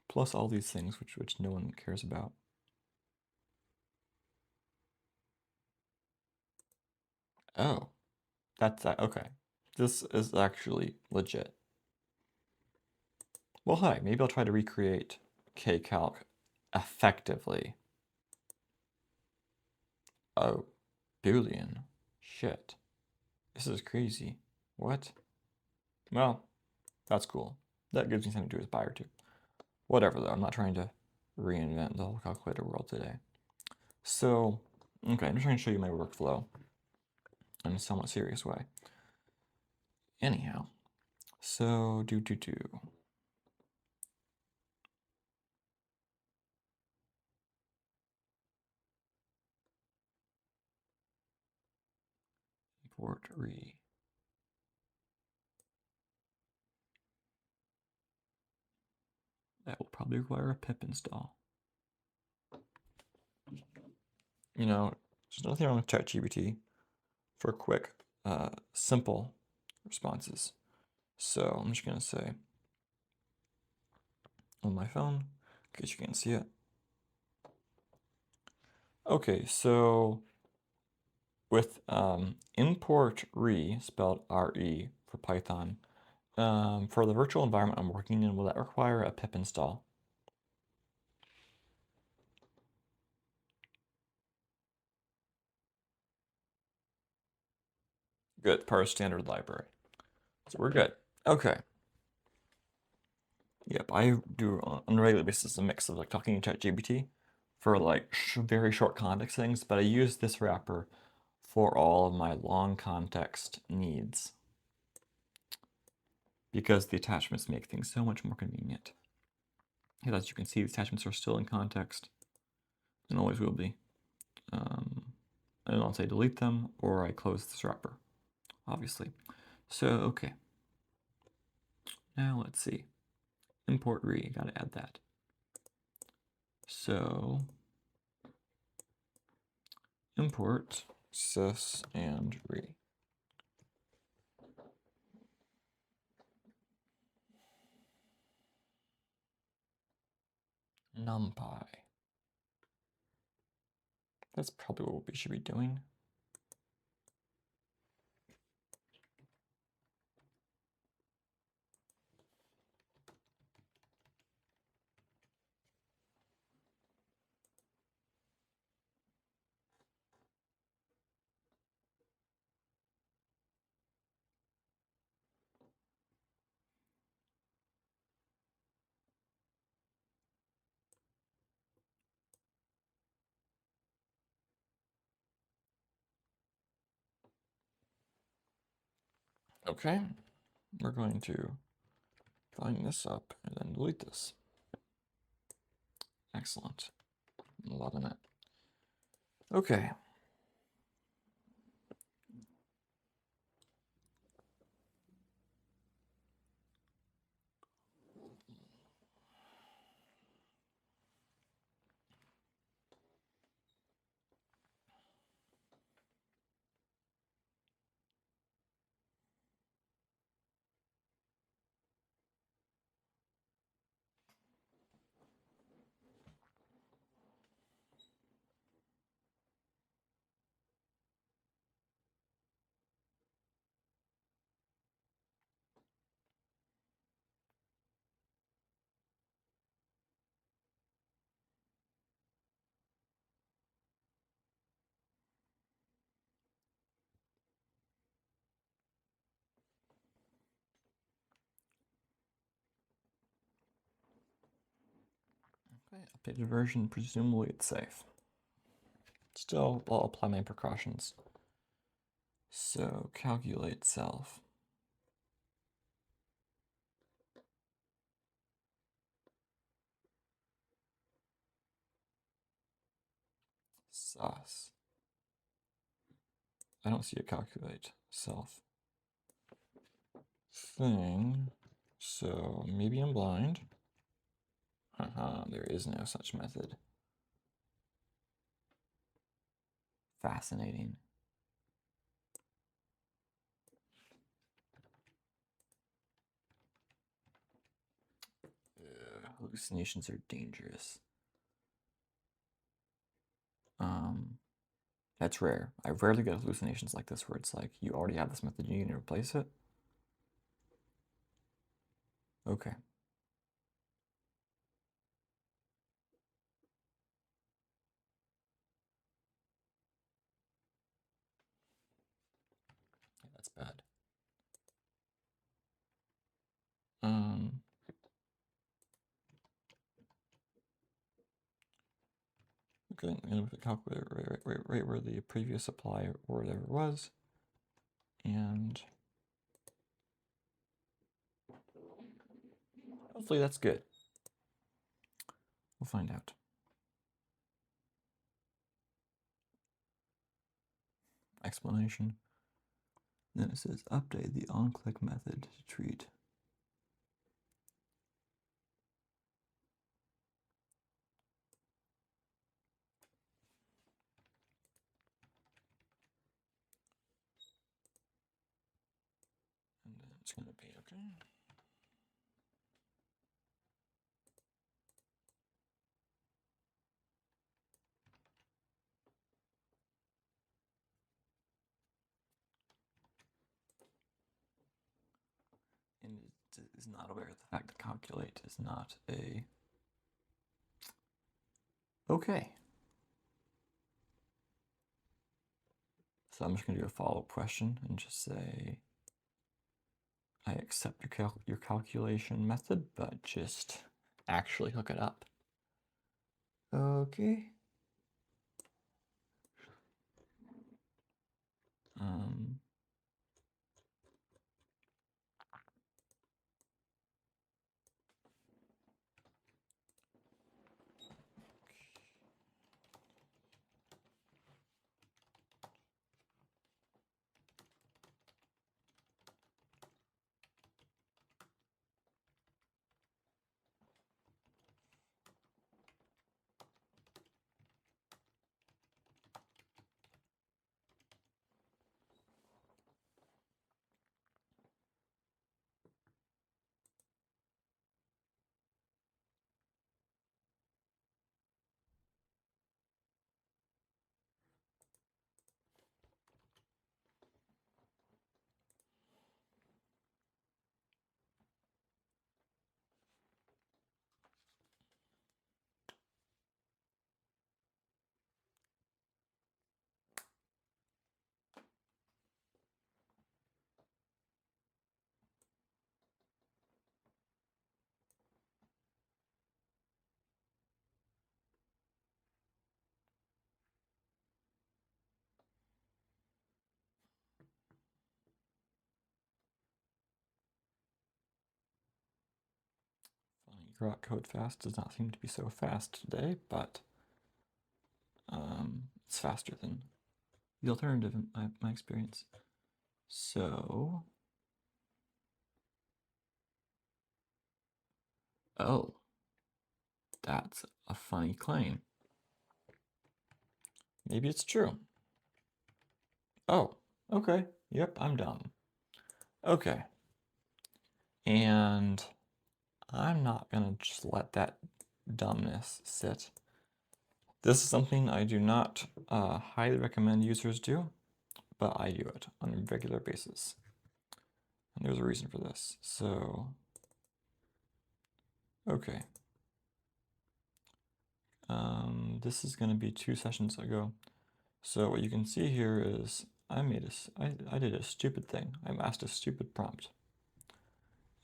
[SPEAKER 1] Plus all these things which no one cares about. Oh, that's okay. This is actually legit. Well, hi, maybe I'll try to recreate kcalc effectively. Oh, Boolean. Shit. This is crazy. What? Well, that's cool. That gives me something to aspire to. Whatever, though. I'm not trying to reinvent the whole calculator world today. So, okay, I'm just trying to show you my workflow in a somewhat serious way. Anyhow, so import re. That will probably require a pip install. You know, there's nothing wrong with ChatGPT for quick, simple responses. So I'm just gonna say on my phone, in case you can't see it. Okay, so with import re, spelled R-E for Python, for the virtual environment I'm working in, will that require a pip install? Good, part of standard library. So we're good. Okay. Yep, I do on a regular basis a mix of like talking to ChatGPT for like very short context things, but I use this wrapper for all of my long context needs because the attachments make things so much more convenient. And as you can see, the attachments are still in context and always will be. And I'll say delete them or I close this wrapper, obviously. So, okay. Now let's see. Import re, gotta add that. So, import sys and re. NumPy. That's probably what we should be doing. Okay, we're going to find this up and then delete this. Excellent. I'm loving it. Okay. Okay, updated version, presumably it's safe. Still, I'll apply my precautions. So, calculate self. Sus. I don't see a calculate self thing. So, maybe I'm blind. Haha, there is no such method. Fascinating. Hallucinations are dangerous. That's rare. I rarely get hallucinations like this where it's like, you already have this method, you need to replace it. Okay. Yeah, that's bad. Okay, I'm gonna put the calculator right where the previous supply or whatever it was. And hopefully that's good. We'll find out. Explanation. Then it says update the onClick method to treat. And then it's gonna be okay. And it is not aware of the fact that calculate is not a. Okay. So I'm just gonna do a follow-up question and just say, I accept your calculation method, but just actually hook it up. Okay. Grok code fast does not seem to be so fast today, but it's faster than the alternative in my experience. So, oh, that's a funny claim. Maybe it's true. Oh, okay. Yep, I'm dumb. Okay. And I'm not gonna just let that dumbness sit. This is something I do not highly recommend users do, but I do it on a regular basis. And there's a reason for this. So, okay. This is going to be 2 sessions ago. So what you can see here is I did a stupid thing. I asked a stupid prompt.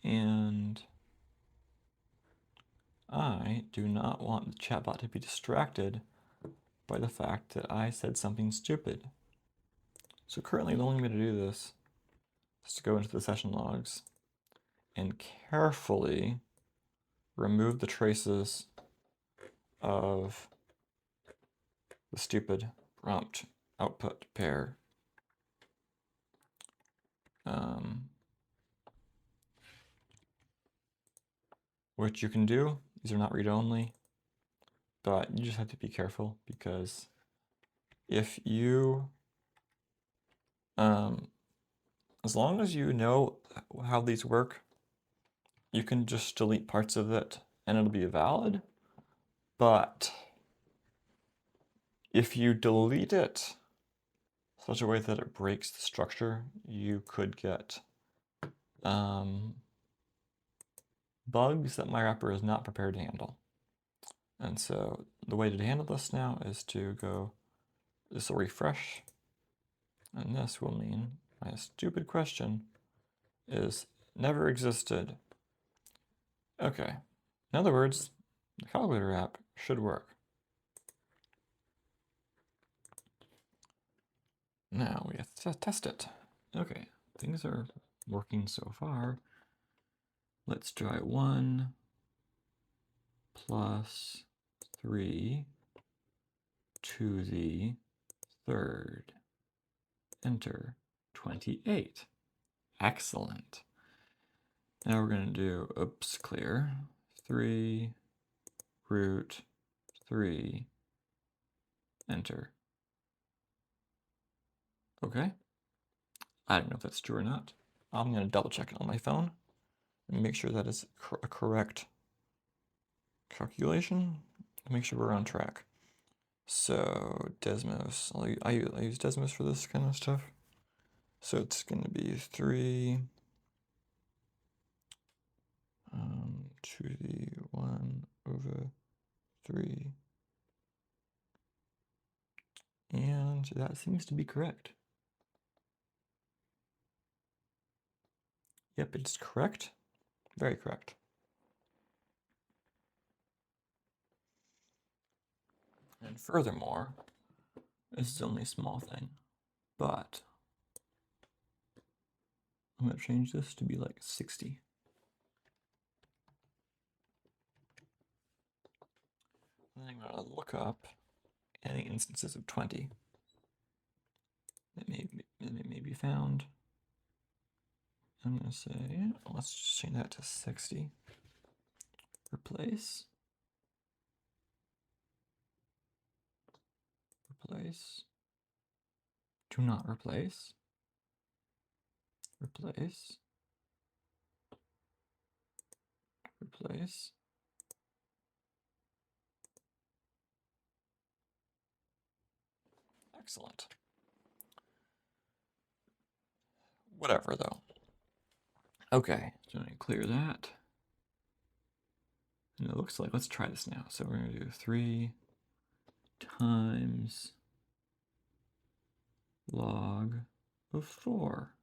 [SPEAKER 1] And I do not want the chatbot to be distracted by the fact that I said something stupid. So currently the only way to do this is to go into the session logs and carefully remove the traces of the stupid prompt output pair. Which you can do. These are not read-only, but you just have to be careful because if you, as long as you know how these work, you can just delete parts of it and it'll be valid. But if you delete it such a way that it breaks the structure, you could get bugs that my wrapper is not prepared to handle. And so the way to handle this now is to go, this will refresh, and this will mean my stupid question is never existed. Okay, in other words, the calculator app should work. Now we have to test it. Okay, things are working so far. Let's try 1 plus 3 to the third. Enter 28. Excellent. Now we're going to do, oops, clear. 3 root 3. Enter. Okay. I don't know if that's true or not. I'm going to double check it on my phone and make sure that is a correct calculation. Make sure we're on track. So Desmos, I use Desmos for this kind of stuff. So it's going to be 3 to the 1 over 3. And that seems to be correct. Yep, it's correct. Very correct. And furthermore, this is only a small thing, but I'm going to change this to be like 60. And I'm going to look up any instances of 20 that may be found. I'm going to say, let's just change that to 60. Replace. Replace. Do not replace. Replace. Replace. Excellent. Whatever, though. Okay, so I'm going to clear that. And it looks like, let's try this now. So we're going to do 3 times log of 4.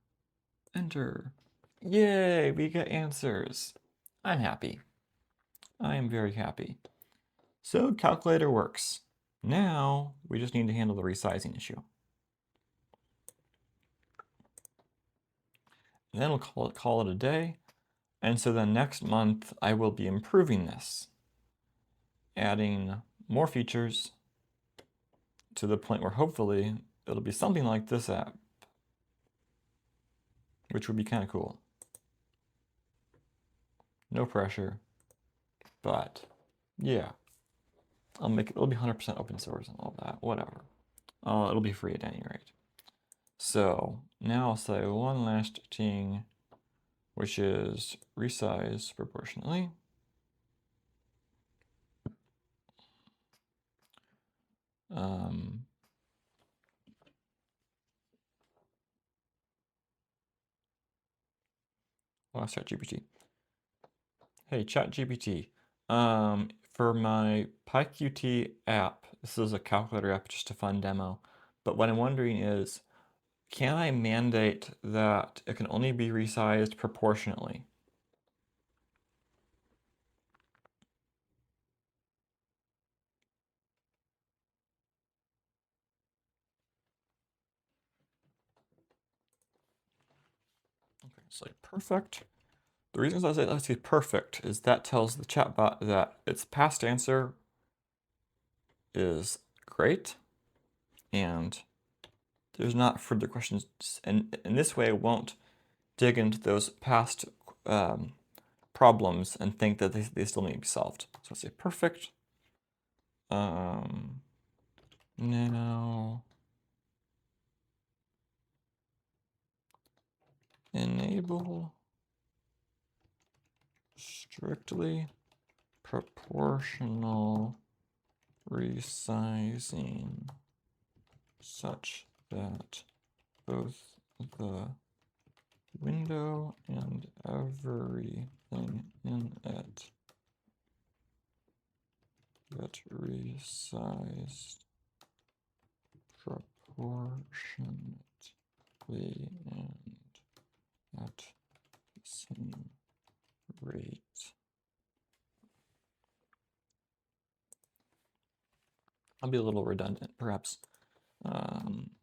[SPEAKER 1] Enter. Yay, we get answers. I'm happy. I am very happy. So calculator works. Now we just need to handle the resizing issue. And then we'll call it a day. And so then next month I will be improving this, adding more features to the point where hopefully it'll be something like this app, which would be kind of cool. No pressure, but yeah, I'll make it, it'll be 100% open source and all that, whatever. It'll be free at any rate. So now I'll say one last thing, which is resize proportionately. Well, ChatGPT. Hey, ChatGPT. For my PyQt app, this is a calculator app, just a fun demo. But what I'm wondering is, can I mandate that it can only be resized proportionately? Okay, it's like perfect. The reason I say let's say perfect is that tells the chatbot that its past answer is great and there's not further questions, and in this way it won't dig into those past problems and think that they still need to be solved. So let's say perfect. Now enable strictly proportional resizing such that both the window and everything in it get resized proportionately and at the same rate. I'll be a little redundant, perhaps,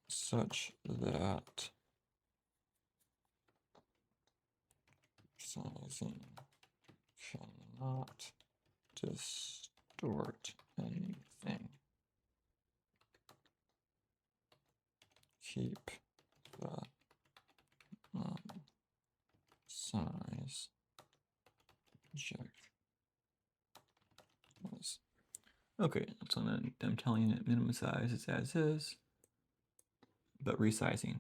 [SPEAKER 1] such that sizing cannot distort anything. Keep the size check. Okay, so then I'm telling it minimum size is as is, but resizing.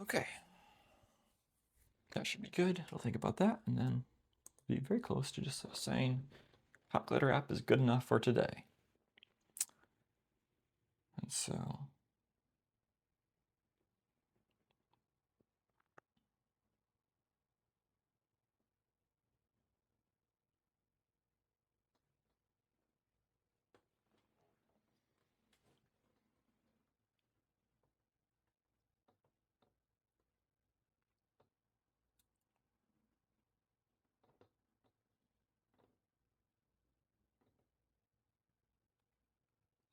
[SPEAKER 1] Okay, that should be good. I'll think about that and then be very close to just saying Hot Glitter app is good enough for today. And so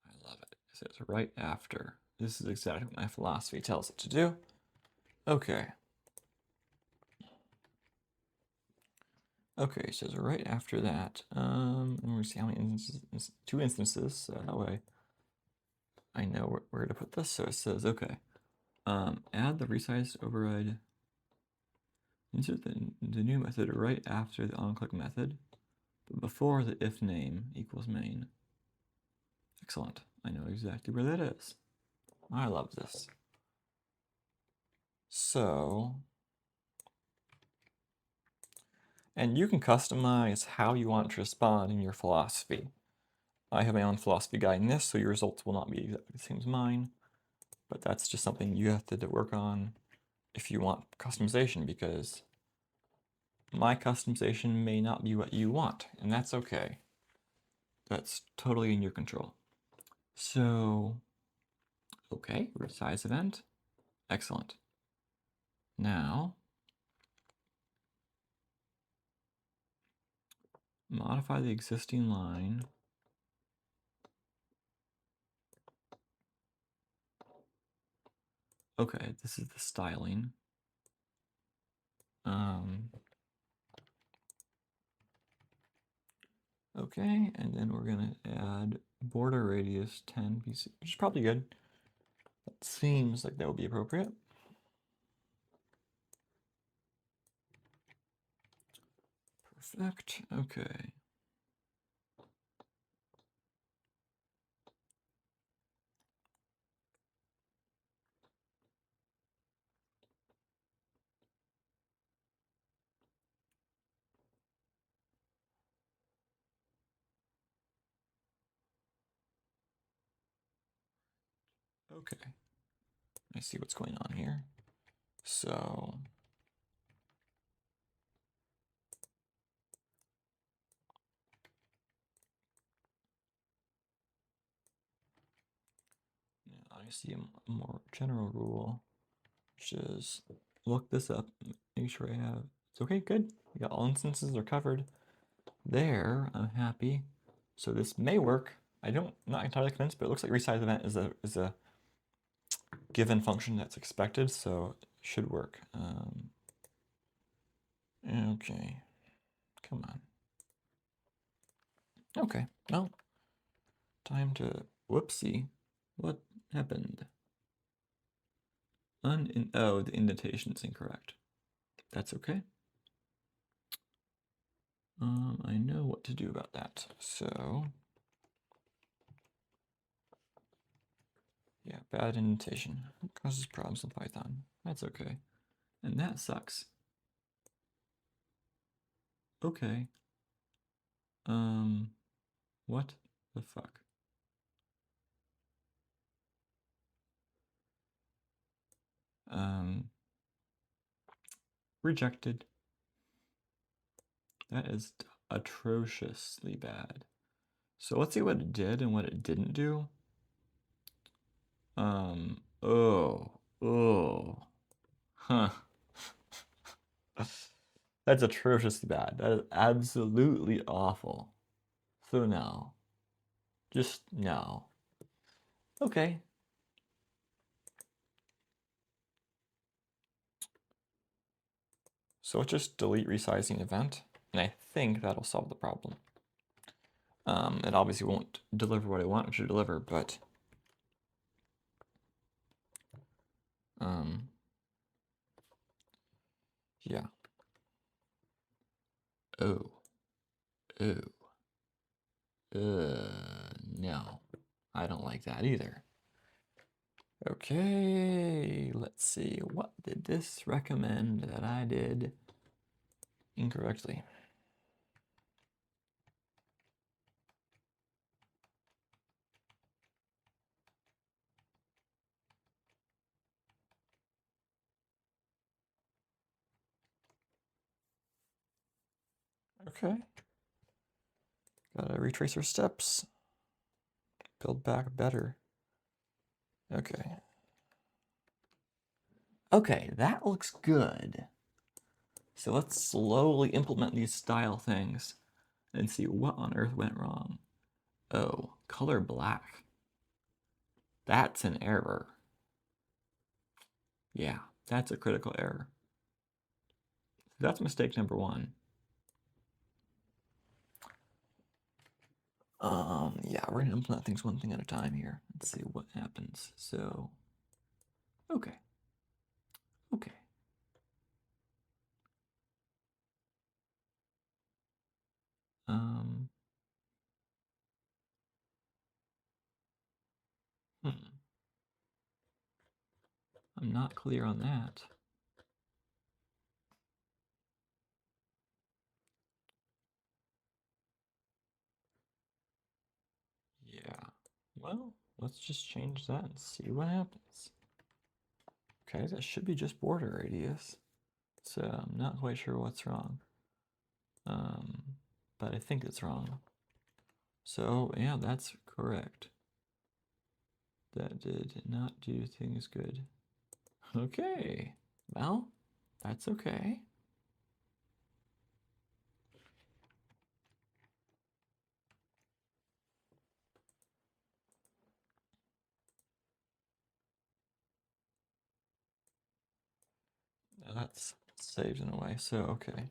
[SPEAKER 1] I love it. It says right after. This is exactly what my philosophy tells it to do. Okay. Okay, it says right after that. And we're see how many instances, 2 instances, so that way I know where to put this. So it says, okay, add the resized override. Insert the new method right after the onClick method, but before the if name equals main. Excellent. I know exactly where that is. I love this. So, and you can customize how you want to respond in your philosophy. I have my own philosophy guide in this, so your results will not be exactly the same as mine, but that's just something you have to work on if you want customization, because my customization may not be what you want, and that's okay. That's totally in your control. So, okay, resize event. Excellent. Now, modify the existing line. Okay, this is the styling. Okay, and then we're gonna add border radius 10 pc, which is probably good. That seems like that would be appropriate. Perfect, okay. Okay, I see what's going on here. So, now I see a more general rule, which is look this up, make sure I have, it's okay, good. We got all instances are covered. There, I'm happy. So this may work. Not entirely convinced, but it looks like resize event is a given function that's expected, so it should work. Okay, come on. Okay, well, time to, whoopsie, what happened? Oh, the indentation is incorrect. That's okay. I know what to do about that. So, yeah, bad indentation causes problems in Python. That's okay. And that sucks. Okay. What the fuck? Rejected. That is atrociously bad. So let's see what it did and what it didn't do. Oh, huh. That's atrociously bad. That is absolutely awful. So no. Just no. Okay. So let's just delete resizing event, and I think that'll solve the problem. It obviously won't deliver what I want it to deliver, but yeah. Oh, no, I don't like that either. Okay, let's see. What did this recommend that I did incorrectly? Okay. Gotta retrace our steps. Build back better. Okay. Okay, that looks good. So let's slowly implement these style things and see what on earth went wrong. Oh, color black. That's an error. Yeah, that's a critical error. That's mistake number one. Yeah, we're gonna implement things one thing at a time here. Let's see what happens. So, okay. Okay. Um, I'm not clear on that. Yeah. Well, let's just change that and see what happens. Okay, that should be just border radius. So I'm not quite sure what's wrong. But I think it's wrong. So yeah, that's correct. That did not do things good. Okay. Well, that's okay. That's saved in a way, so okay.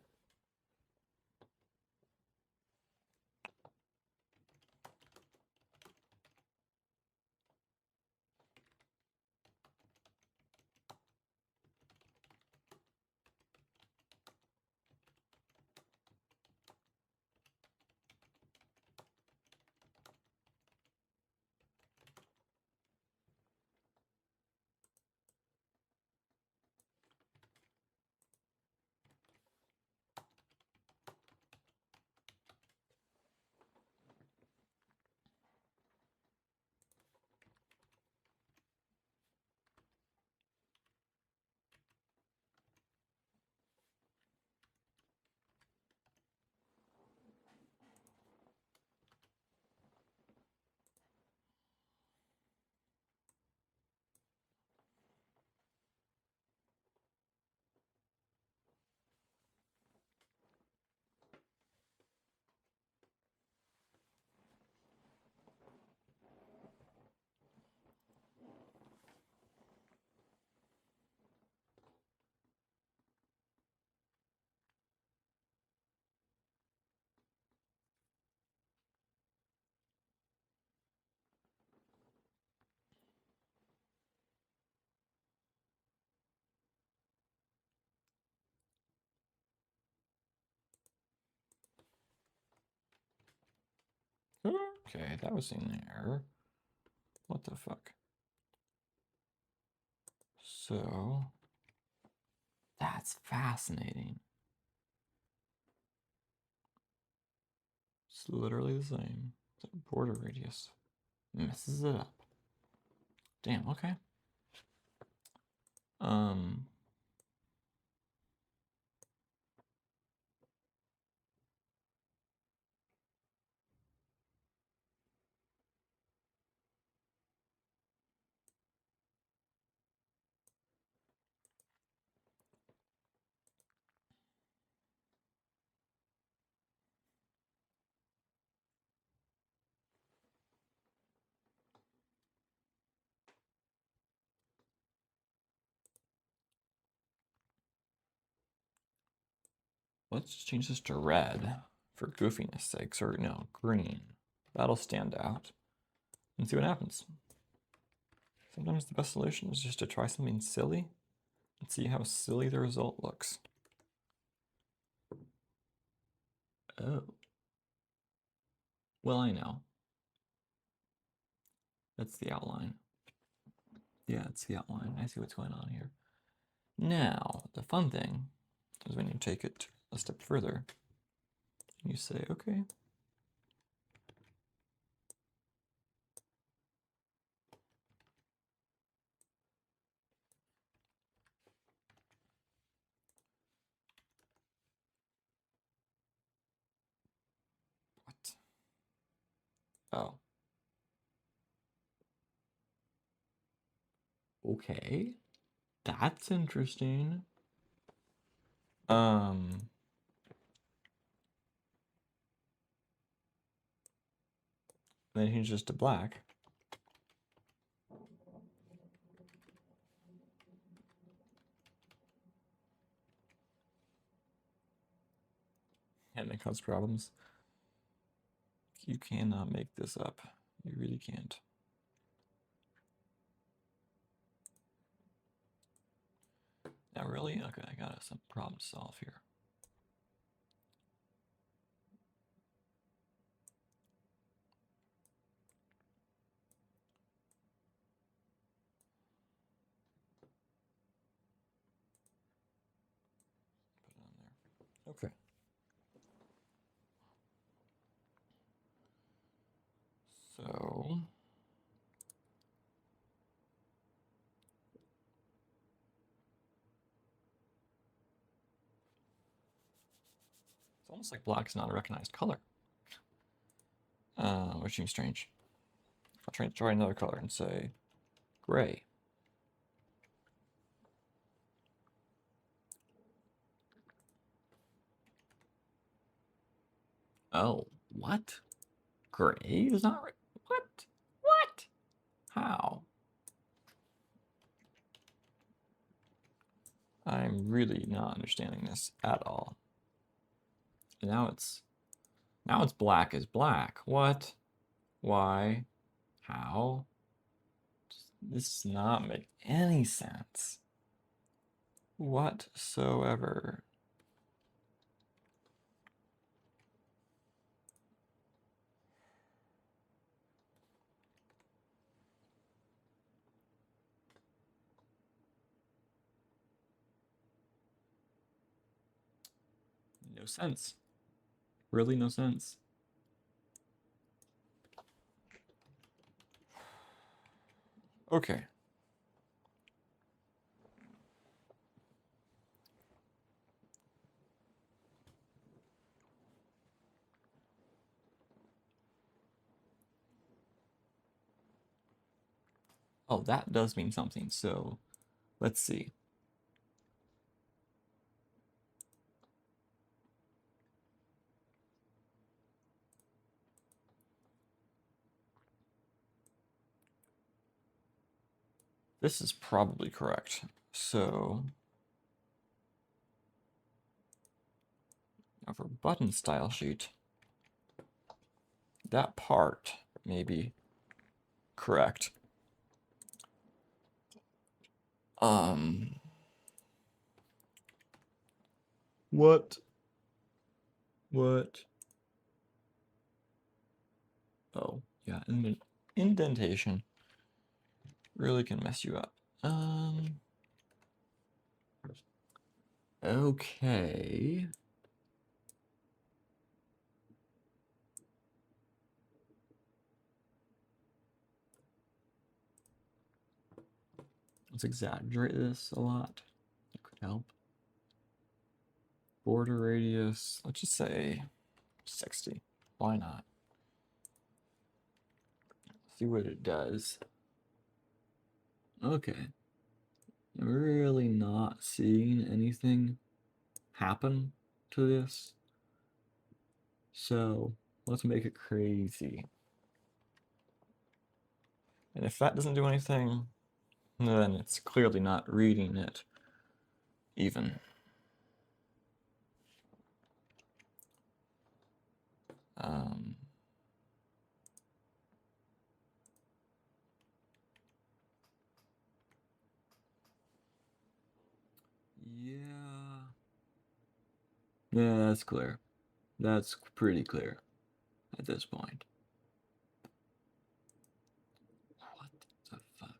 [SPEAKER 1] Okay, that was in there. What the fuck? So that's fascinating. It's literally the same. The border radius messes it up. Damn, okay. Let's just change this to red for goofiness sakes, or no, green. That'll stand out and see what happens. Sometimes the best solution is just to try something silly and see how silly the result looks. Oh. Well, I know. That's the outline. Yeah, it's the outline. I see what's going on here. Now, the fun thing is when you take it a step further, you say, okay, what? Oh. Okay. That's interesting. Then he's just a black. And it causes problems. You cannot make this up. You really can't. Now, really? Okay, I got some problem to solve here. Put it on there. Okay. So it's almost like black is not a recognized color, which seems strange. I'll try another color and say gray. Oh, what? Gray is not right. What? What? How? I'm really not understanding this at all. Now it's black as black. What? Why? How? This does not make any sense whatsoever. No sense. Really no sense. Okay. Oh, that does mean something. So let's see. This is probably correct. So now for button style sheet, that part may be correct. What? Oh, yeah, indentation really can mess you up. Okay. Let's exaggerate this a lot. That could help. Border radius, let's just say 60. Why not? See what it does. Okay. I'm really not seeing anything happen to this. So let's make it crazy. And if that doesn't do anything, then it's clearly not reading it even. Yeah. Yeah, that's clear. That's pretty clear at this point. What the fuck?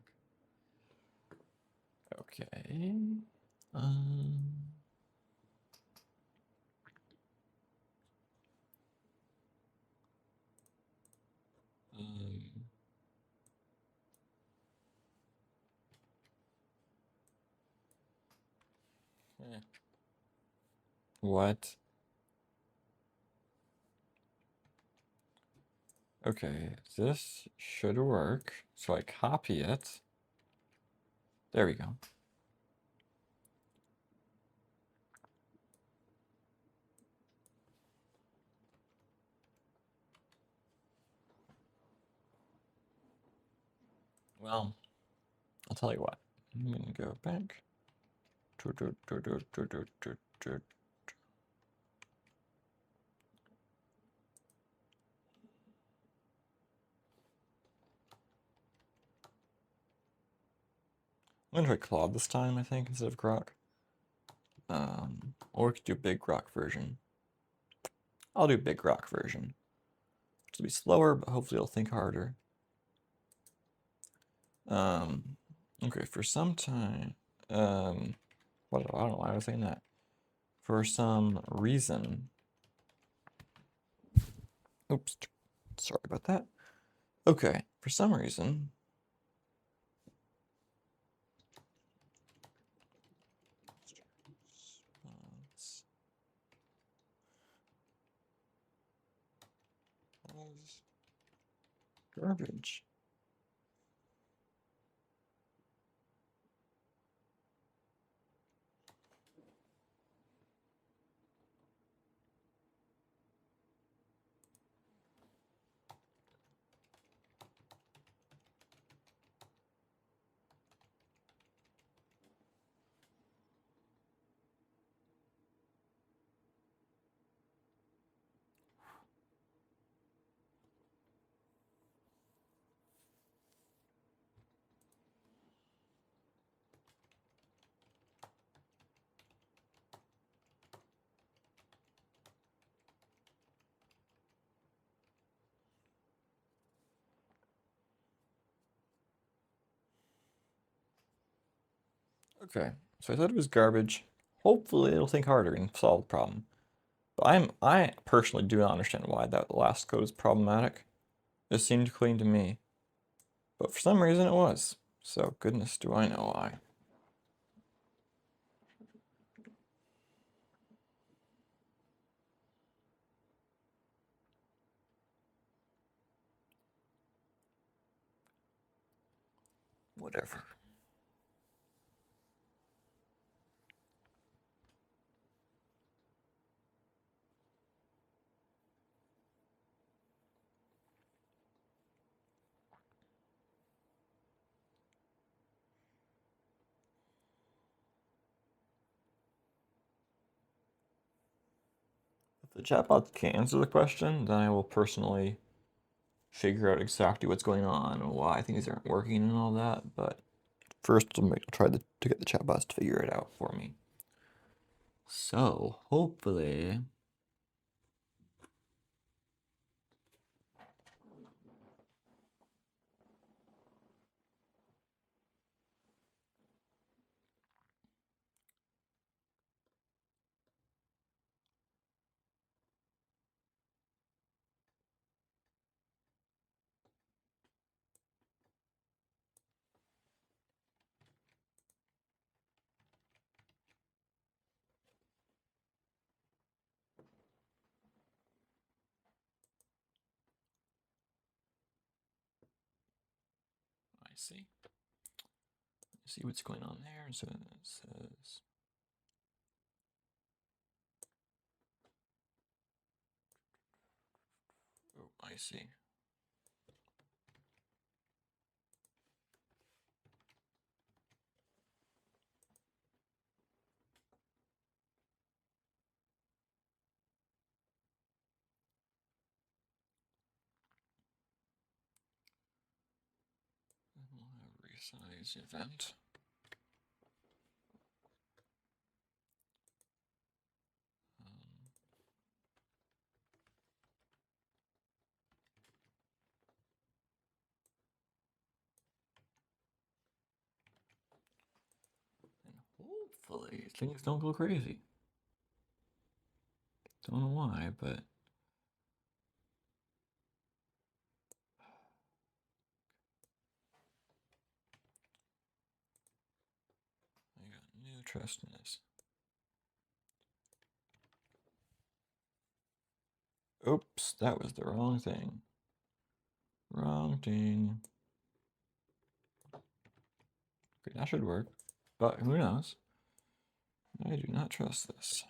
[SPEAKER 1] Okay. What? Okay, this should work. So I copy it. There we go. Well, I'll tell you what. I'm gonna go back. I'm gonna try Claude this time, I think, instead of Grok. Or we could do Big Grok version. I'll do Big Grok version. It'll be slower, but hopefully it'll think harder. Okay, for some time, what, I don't know why I was saying that. For some reason, oops, sorry about that. Okay, for some reason, was garbage. Okay, so I thought it was garbage. Hopefully it'll think harder and solve the problem. But I personally do not understand why that last code is problematic. It seemed clean to me. But for some reason it was. So goodness do I know why. Whatever. If the chatbot can't answer the question, then I will personally figure out exactly what's going on and why things aren't working and all that. But first, I'll try to get the chatbots to figure it out for me. So hopefully I see. Let's see what's going on there. So it says. Oh, I see. We'll have resize event. And hopefully things don't go crazy. Don't know why, but I got no trust in this. Oops, that was the wrong thing. Wrong thing. Okay, that should work, but who knows? I do not trust this.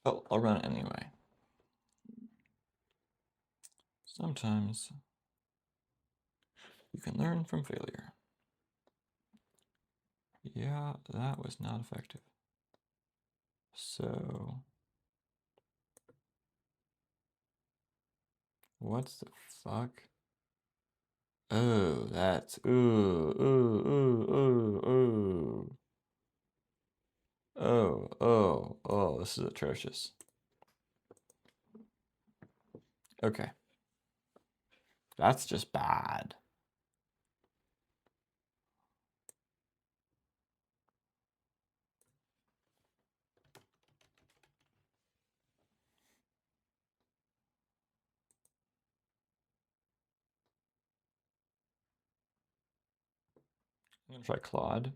[SPEAKER 1] Oh, I'll run it anyway. Sometimes you can learn from failure. Yeah, that was not effective. So, what's the fuck? Oh, that's, oh, this is atrocious. Okay. That's just bad. I'm gonna try Claude.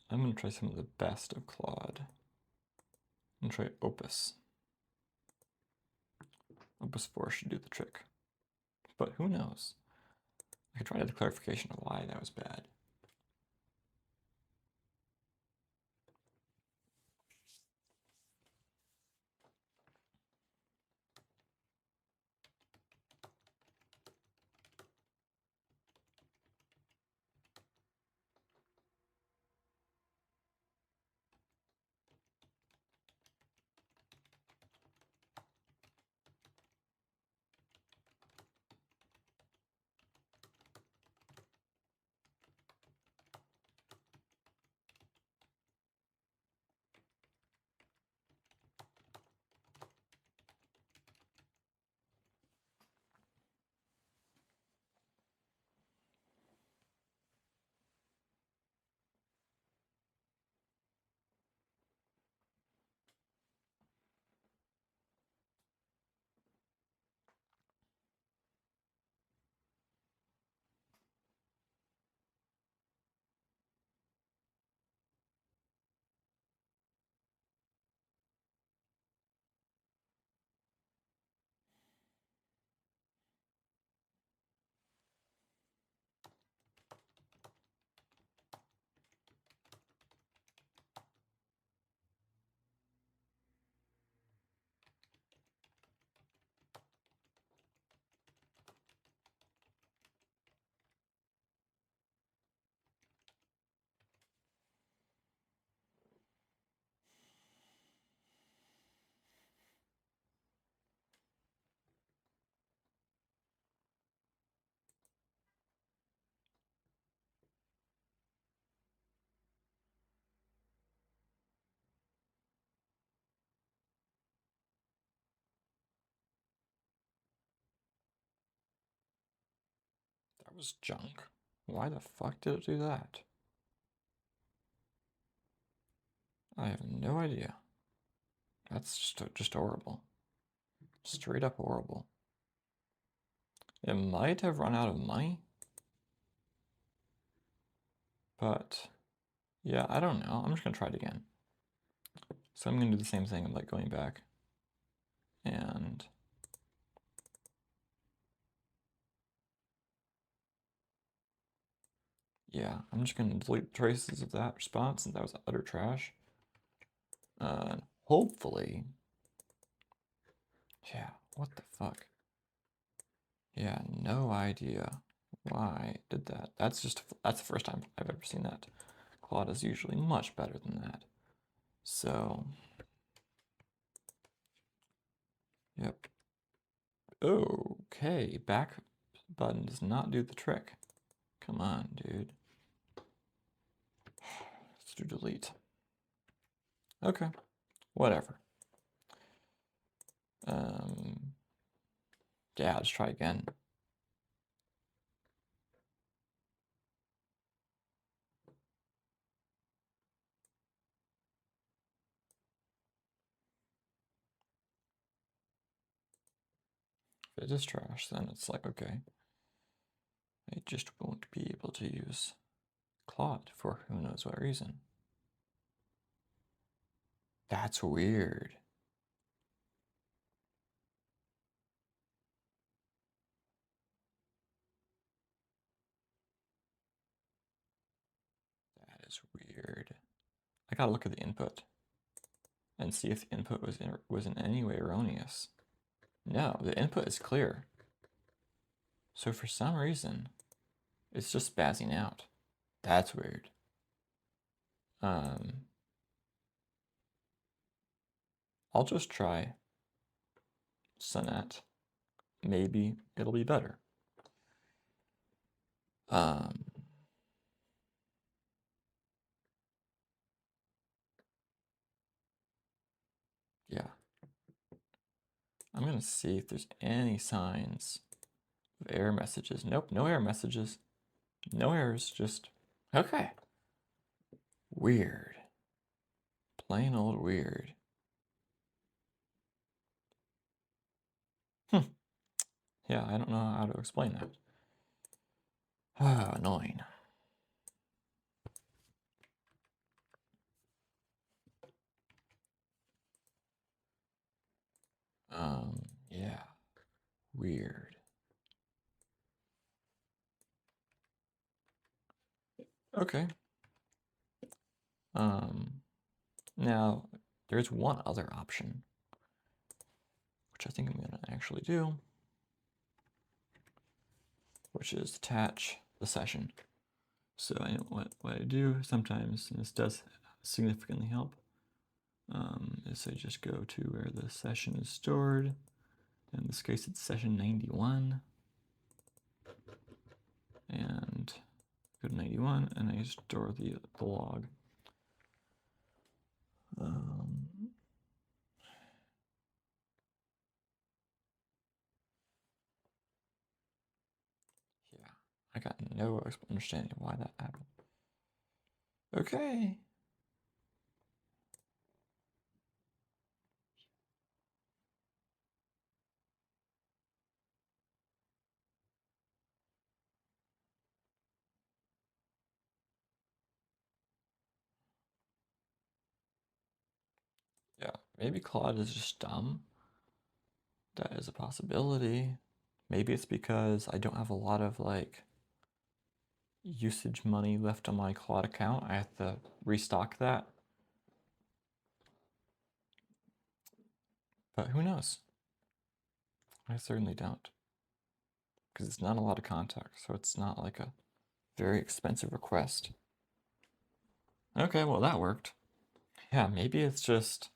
[SPEAKER 1] I'm gonna try some of the best of Claude. I'm gonna try Opus. Opus 4 should do the trick. But who knows? I could try to get a clarification of why that was bad. That was junk. Why the fuck did it do that? I have no idea. That's just horrible. Straight up horrible. It might have run out of money. But yeah, I don't know. I'm just gonna try it again. So I'm gonna do the same thing. I'm like going back. And yeah, I'm just gonna delete traces of that response since that was utter trash. Hopefully, yeah, what the fuck? Yeah, no idea why I did that. That's the first time I've ever seen that. Claude is usually much better than that. So, yep. Okay, back button does not do the trick. Come on, dude. Let's do delete. Okay, whatever. Yeah, let's try again. If it is trash, then it's like, okay, I just won't be able to use Claude for who knows what reason. That's weird. That is weird. I gotta look at the input and see if the input was in any way erroneous. No, the input is clear. So for some reason, it's just spazzing out. That's weird. I'll just try Sonnet. Maybe it'll be better. Yeah. I'm gonna see if there's any signs of error messages. Nope, no error messages. No errors, just, okay. Weird. Plain old weird. Yeah, I don't know how to explain that. Ah, annoying. Yeah, weird. Okay. Now there's one other option, which I think I'm gonna actually do, which is attach the session. So I know what I do sometimes, and this does significantly help, is I just go to where the session is stored. In this case, it's session 91. And go to 91, and I store the log. Yeah, I got no understanding why that happened. Okay. Yeah, maybe Claude is just dumb. That is a possibility. Maybe it's because I don't have a lot of like usage money left on my Claude account. I have to restock that. But who knows? I certainly don't. Because it's not a lot of context, so it's not like a very expensive request. Okay, well that worked. Yeah, maybe it's just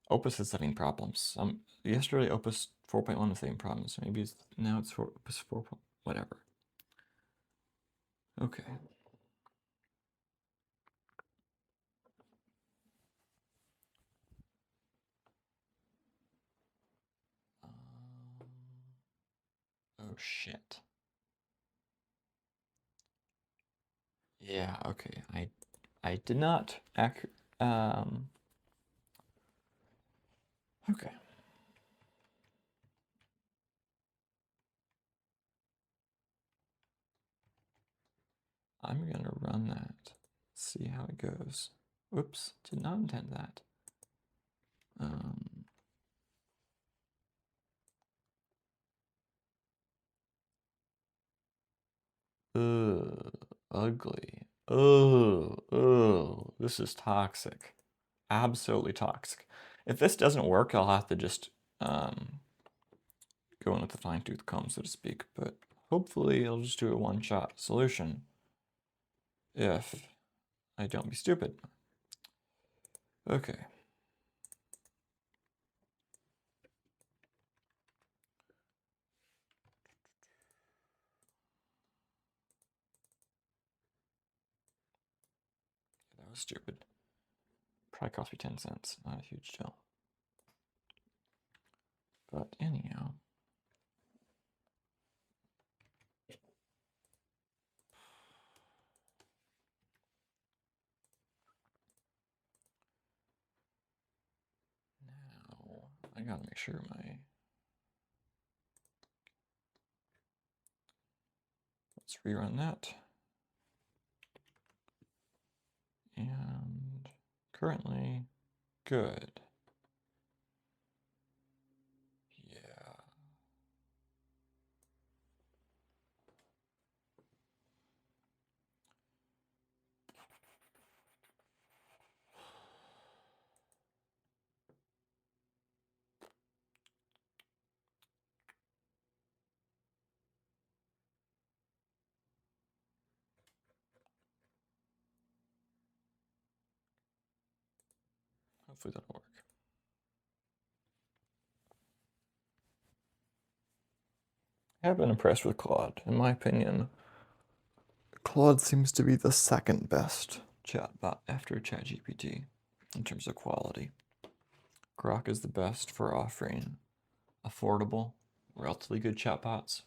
[SPEAKER 1] Opus is having problems. Yesterday Opus 4.1 was having problems. Maybe now it's Opus 4. Whatever. Okay. Oh shit. Yeah. Okay. I did not Okay. I'm gonna run that. See how it goes. Oops. Did not intend that. Ugh, ugly. Ugh, this is toxic. Absolutely toxic. If this doesn't work, I'll have to just go in with the fine-tooth comb, so to speak. But hopefully, I'll just do a one-shot solution if I don't be stupid. Okay. That was stupid. Probably cost me 10 cents. Not a huge deal. But anyhow. Now, I gotta make sure my... Let's rerun that. And currently, good. Yeah. Hopefully that'll work. I have been impressed with Claude. In my opinion, Claude seems to be the second best chatbot after ChatGPT in terms of quality. Grok is the best for offering affordable, relatively good chatbots.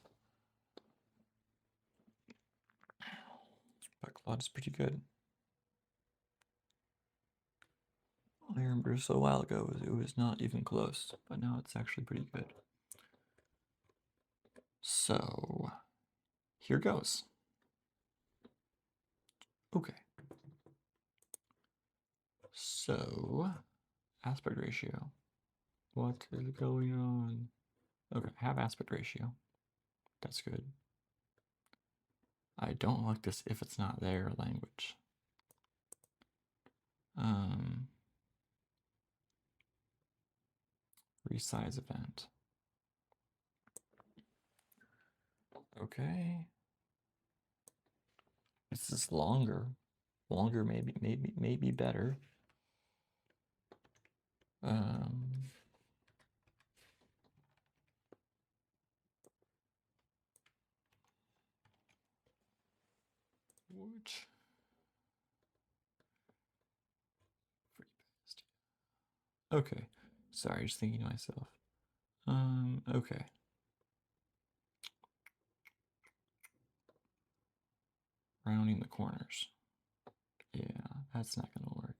[SPEAKER 1] But Claude is pretty good. I remember so a while ago it was not even close, but now it's actually pretty good. So here goes. Okay. So aspect ratio. What is going on? Okay, have aspect ratio. That's good. I don't like this if it's not there language. Resize event. Okay. This is longer. Longer maybe better. Which okay. Sorry, just thinking to myself. Okay. Rounding the corners. Yeah, that's not gonna work.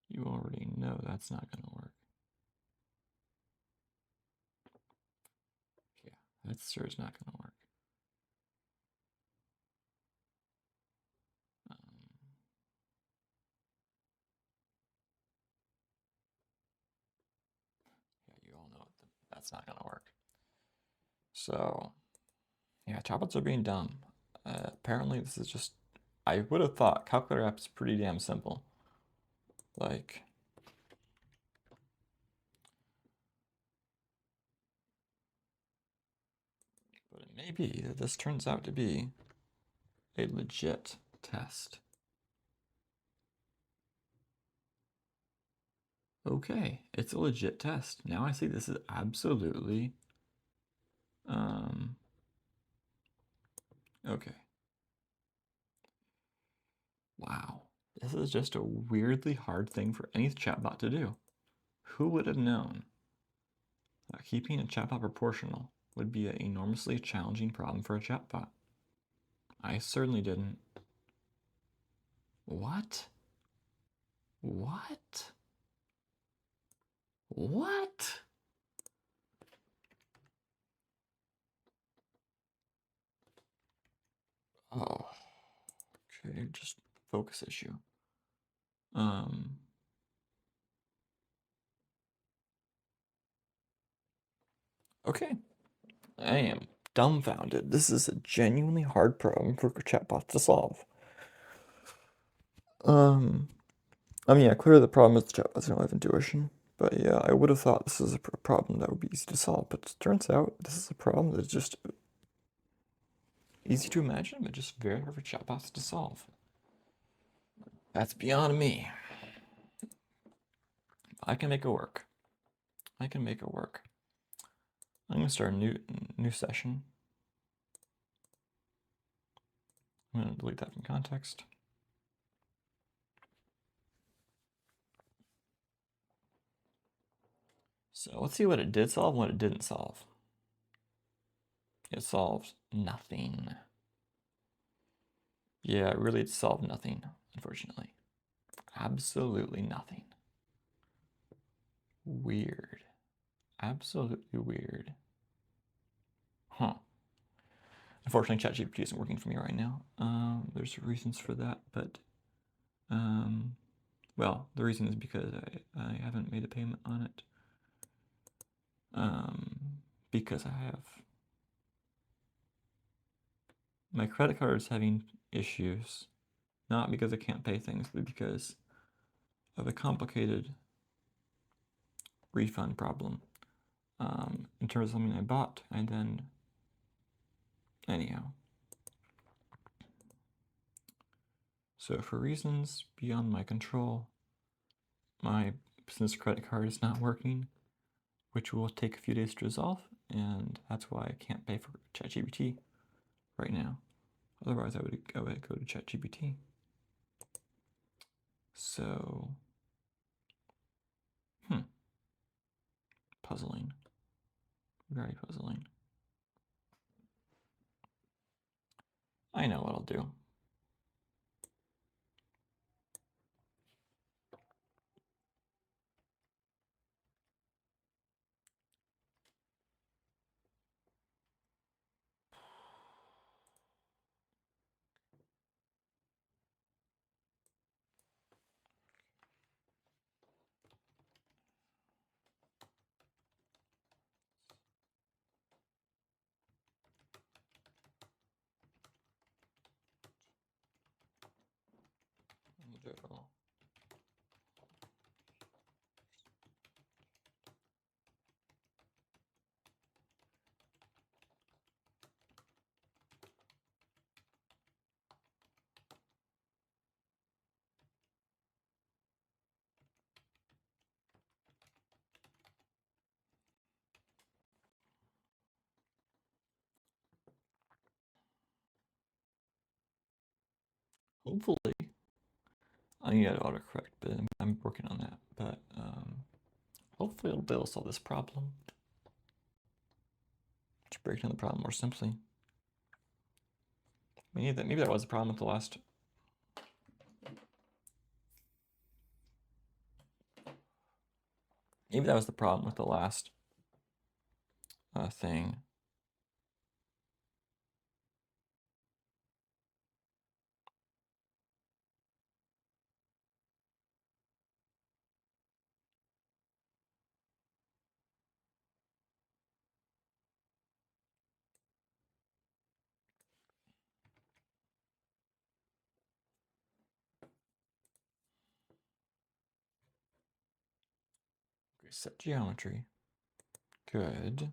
[SPEAKER 1] You already know that's not gonna work. Yeah, that sure is not gonna work. Yeah, you all know that's not gonna work. So, yeah, chatbots are being dumb. Apparently, this is just. I would have thought calculator app is pretty damn simple. Like, but it may be that this turns out to be a legit test. Okay, it's a legit test. Now I see this is absolutely, okay. Wow, this is just a weirdly hard thing for any chatbot to do. Who would have known that keeping a chatbot proportional would be an enormously challenging problem for a chatbot? I certainly didn't. What? What? What? Oh, okay, just focus issue. Okay, I am dumbfounded. This is a genuinely hard problem for chatbots to solve. I mean, yeah, clearly the problem is the chatbots don't have intuition. But yeah, I would have thought this is a problem that would be easy to solve. But it turns out this is a problem that's just easy to imagine, but just very hard for chatbots to solve. That's beyond me. I can make it work. I can make it work. I'm gonna start a new session. I'm gonna delete that from context. So let's see what it did solve and what it didn't solve. It solved nothing. Yeah, really it solved nothing, unfortunately. Absolutely nothing. Weird. Absolutely weird. Huh. Unfortunately, ChatGPT isn't working for me right now. There's reasons for that, but well, the reason is because I haven't made a payment on it. Because I have my credit card is having issues, not because I can't pay things, but because of a complicated refund problem. In terms of something I bought, and then anyhow. So for reasons beyond my control, my business credit card is not working, which will take a few days to resolve, and that's why I can't pay for ChatGPT right now. Otherwise, I would go to ChatGPT. So, puzzling. Very puzzling. I know what I'll do. Hopefully, I need to autocorrect, but I'm working on that. But hopefully, it'll be able to solve this problem. To break down the problem more simply. Maybe that was the problem with the last. Maybe that was the problem with the last thing. Okay, set geometry. Good.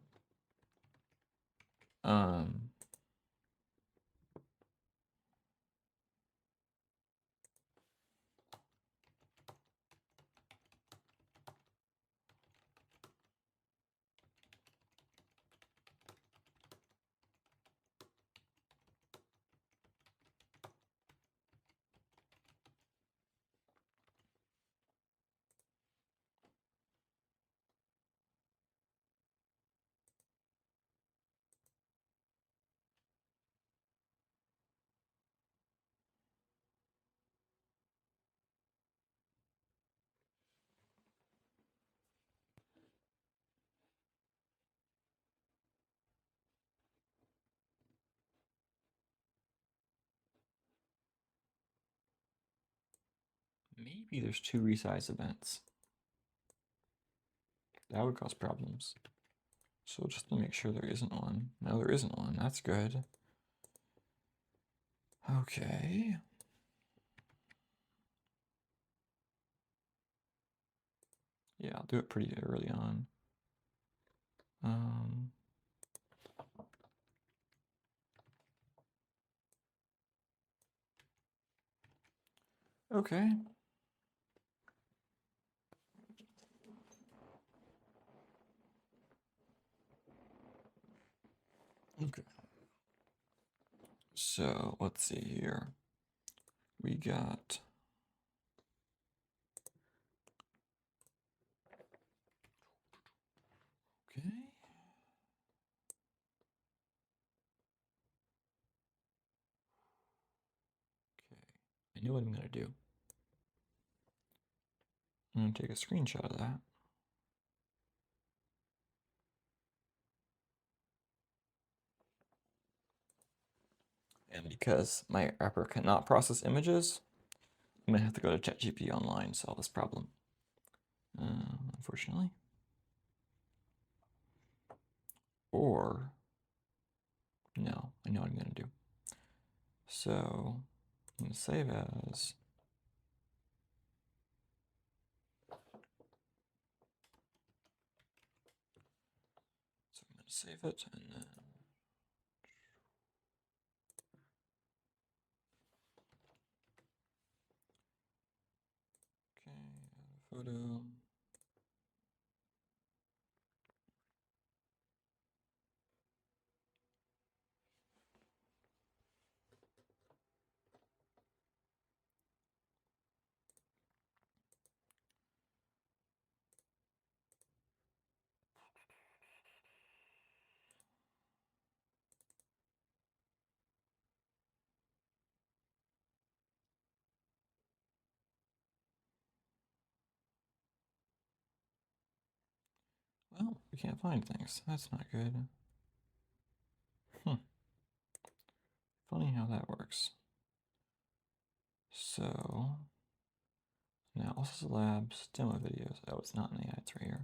[SPEAKER 1] Maybe there's 2 resize events. That would cause problems. So just to make sure there isn't one. No, there isn't one. That's good. Okay. Yeah, I'll do it pretty early on. Okay. Okay. So let's see here. We got okay. Okay. I know what I'm gonna do. I'm gonna take a screenshot of that. And because my wrapper cannot process images, I'm gonna have to go to ChatGPT online to solve this problem. Unfortunately. Or, no, I know what I'm gonna do. So, I'm gonna save as. So I'm gonna save it and then. Okay, add a photo. Well, we can't find things. That's not good. Funny how that works. So, analysis labs, demo videos. Oh, it's not an AI, it's right here.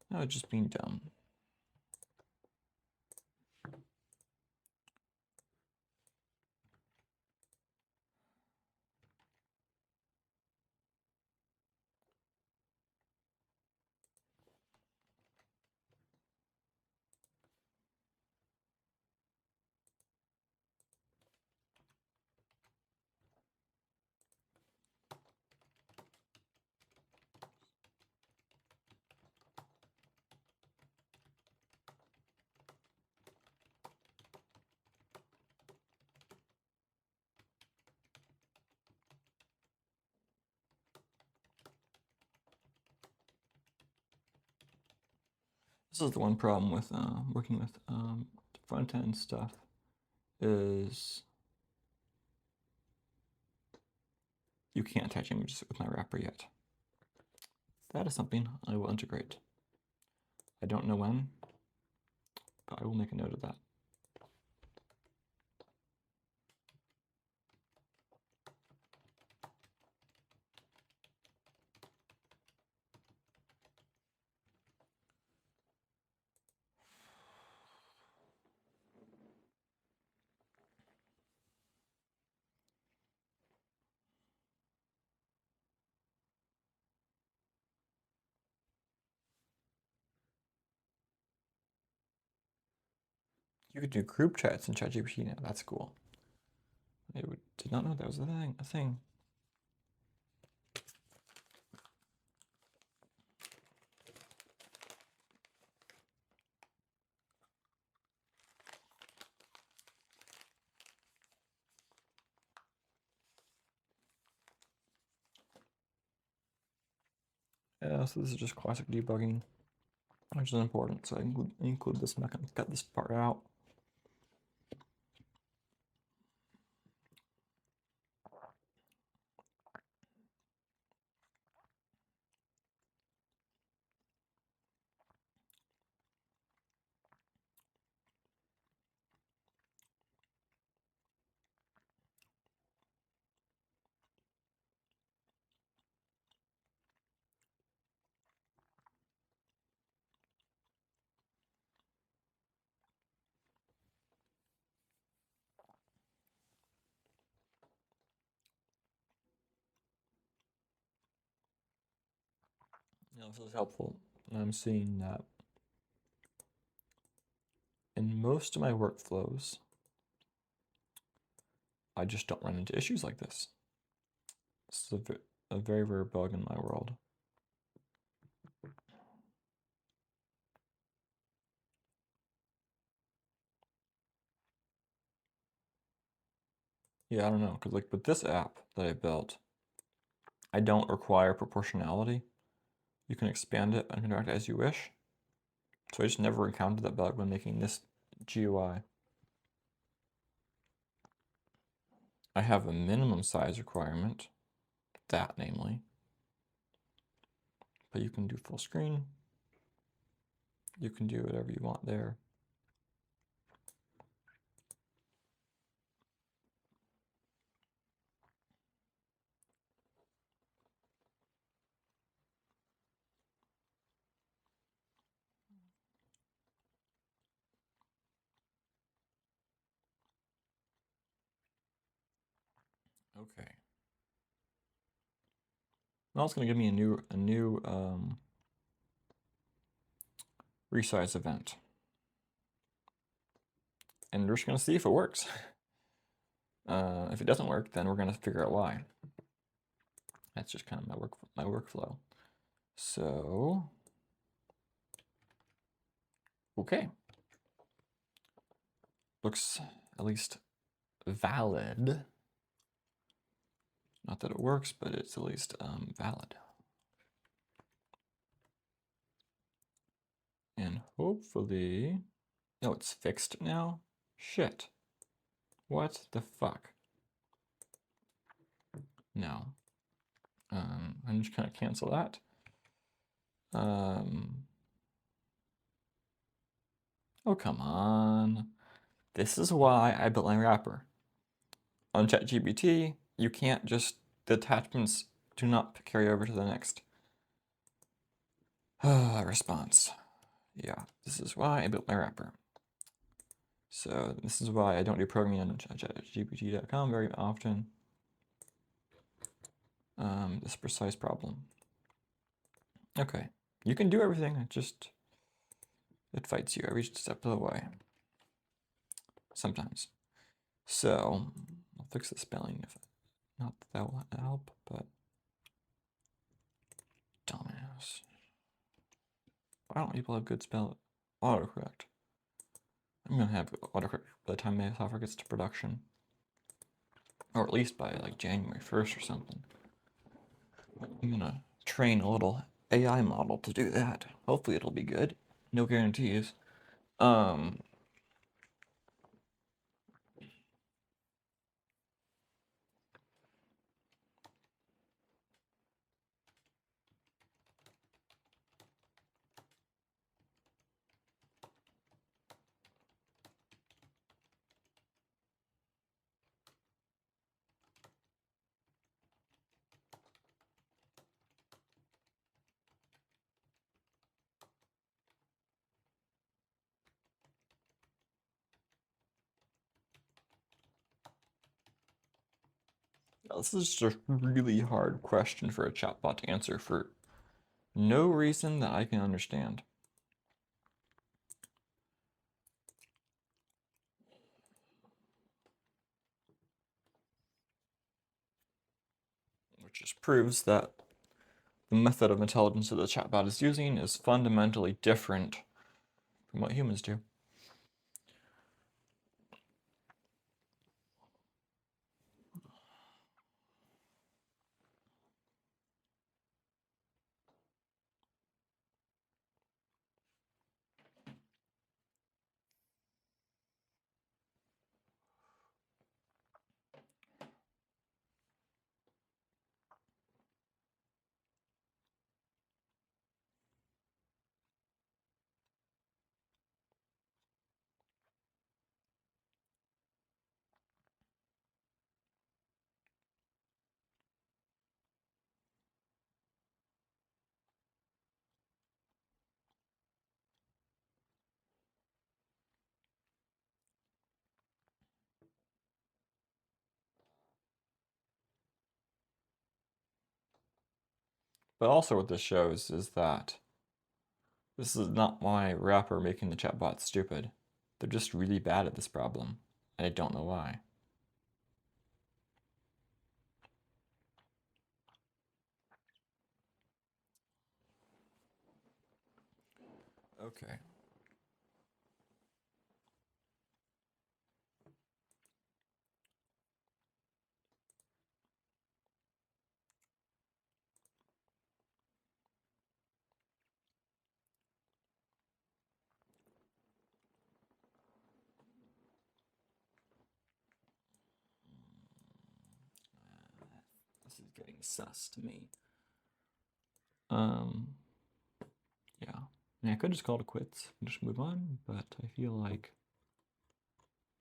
[SPEAKER 1] No, it's just being dumb. This is the one problem with working with front-end stuff is you can't attach images with my wrapper yet. That is something I will integrate. I don't know when, but I will make a note of that. You could do group chats in ChatGPT now. That's cool. I did not know that was a thing. Yeah, so this is just classic debugging, which is important. So I include this. I'm not going to cut this part out. Now this is helpful. I'm seeing that in most of my workflows, I just don't run into issues like this. This is a very rare bug in my world. Yeah, I don't know, because like with this app that I built, I don't require proportionality. You can expand it and contract it as you wish. So I just never encountered that bug when making this GUI. I have a minimum size requirement, that namely, but you can do full screen. You can do whatever you want there. Okay. Now it's going to give me a new resize event, and we're just going to see if it works. If it doesn't work, then we're going to figure out why. That's just kind of my workflow. So, okay, looks at least valid. Not that it works, but it's at least valid. And hopefully, oh, it's fixed now? Shit. What the fuck? No. I'm just gonna cancel that. Oh, come on. This is why I built my wrapper. On ChatGPT, you can't just, the attachments do not carry over to the next response. Yeah, this is why I built my wrapper. So this is why I don't do programming on ChatGPT.com very often. This precise problem. Okay, you can do everything, it fights you every step of the way. Sometimes. So, I'll fix the spelling if not that will help, but dumbass. Why don't people have good spell autocorrect? I'm gonna have autocorrect by the time my software gets to production. Or at least by like January 1st or something. I'm gonna train a little AI model to do that. Hopefully it'll be good. No guarantees. This is just a really hard question for a chatbot to answer for no reason that I can understand. Which just proves that the method of intelligence that the chatbot is using is fundamentally different from what humans do. But also what this shows is that this is not my wrapper making the chatbots stupid. They're just really bad at this problem, and I don't know why. Okay. This is getting sus to me. Yeah. I mean, I could just call it quits and just move on, but I feel like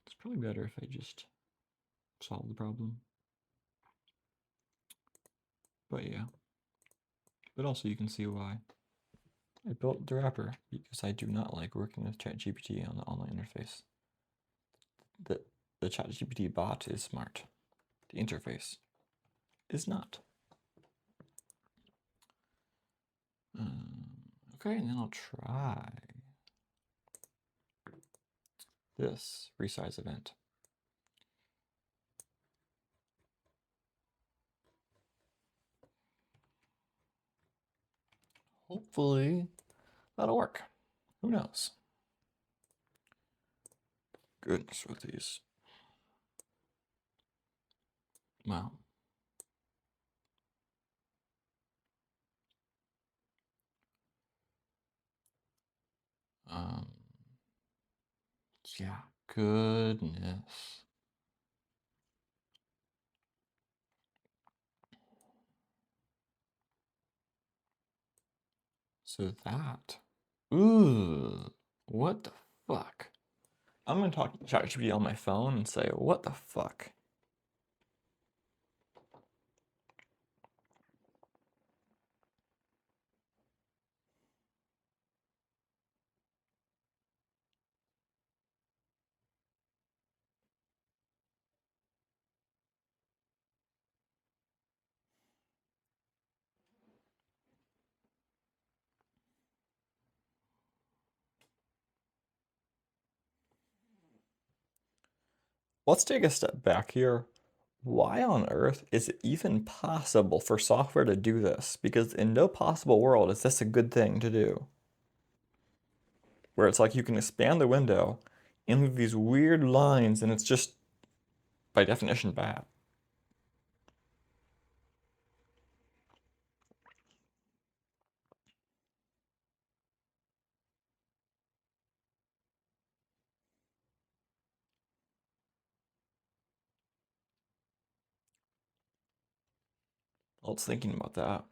[SPEAKER 1] it's probably better if I just solve the problem. But yeah. But also you can see why. I built the wrapper because I do not like working with ChatGPT on the online interface. The, the ChatGPT bot is smart. The interface is not. Okay, and then I'll try this resize event. Hopefully that'll work. Who knows? Goodness with these. Wow. Um, yeah, goodness. So that, ooh, what the fuck? I'm gonna talk to ChatGPT on my phone and say, what the fuck? Let's take a step back here. Why on earth is it even possible for software to do this? Because in no possible world is this a good thing to do. Where it's like you can expand the window and leave these weird lines and it's just, by definition, bad. I was thinking about that.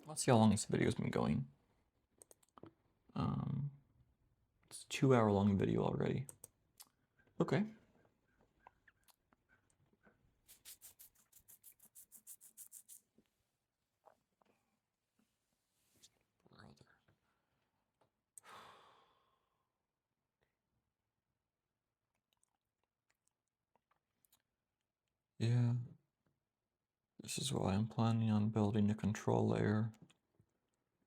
[SPEAKER 1] Let's see how long this video's been going. It's a 2 hour long video already. Okay. Yeah. This is why I'm planning on building a control layer.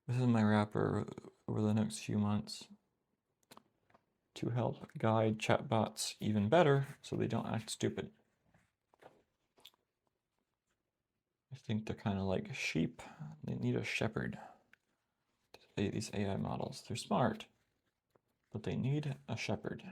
[SPEAKER 1] This is my wrapper over the next few months to help guide chatbots even better so they don't act stupid. I think they're kind of like sheep. They need a shepherd. These AI models, they're smart, but they need a shepherd.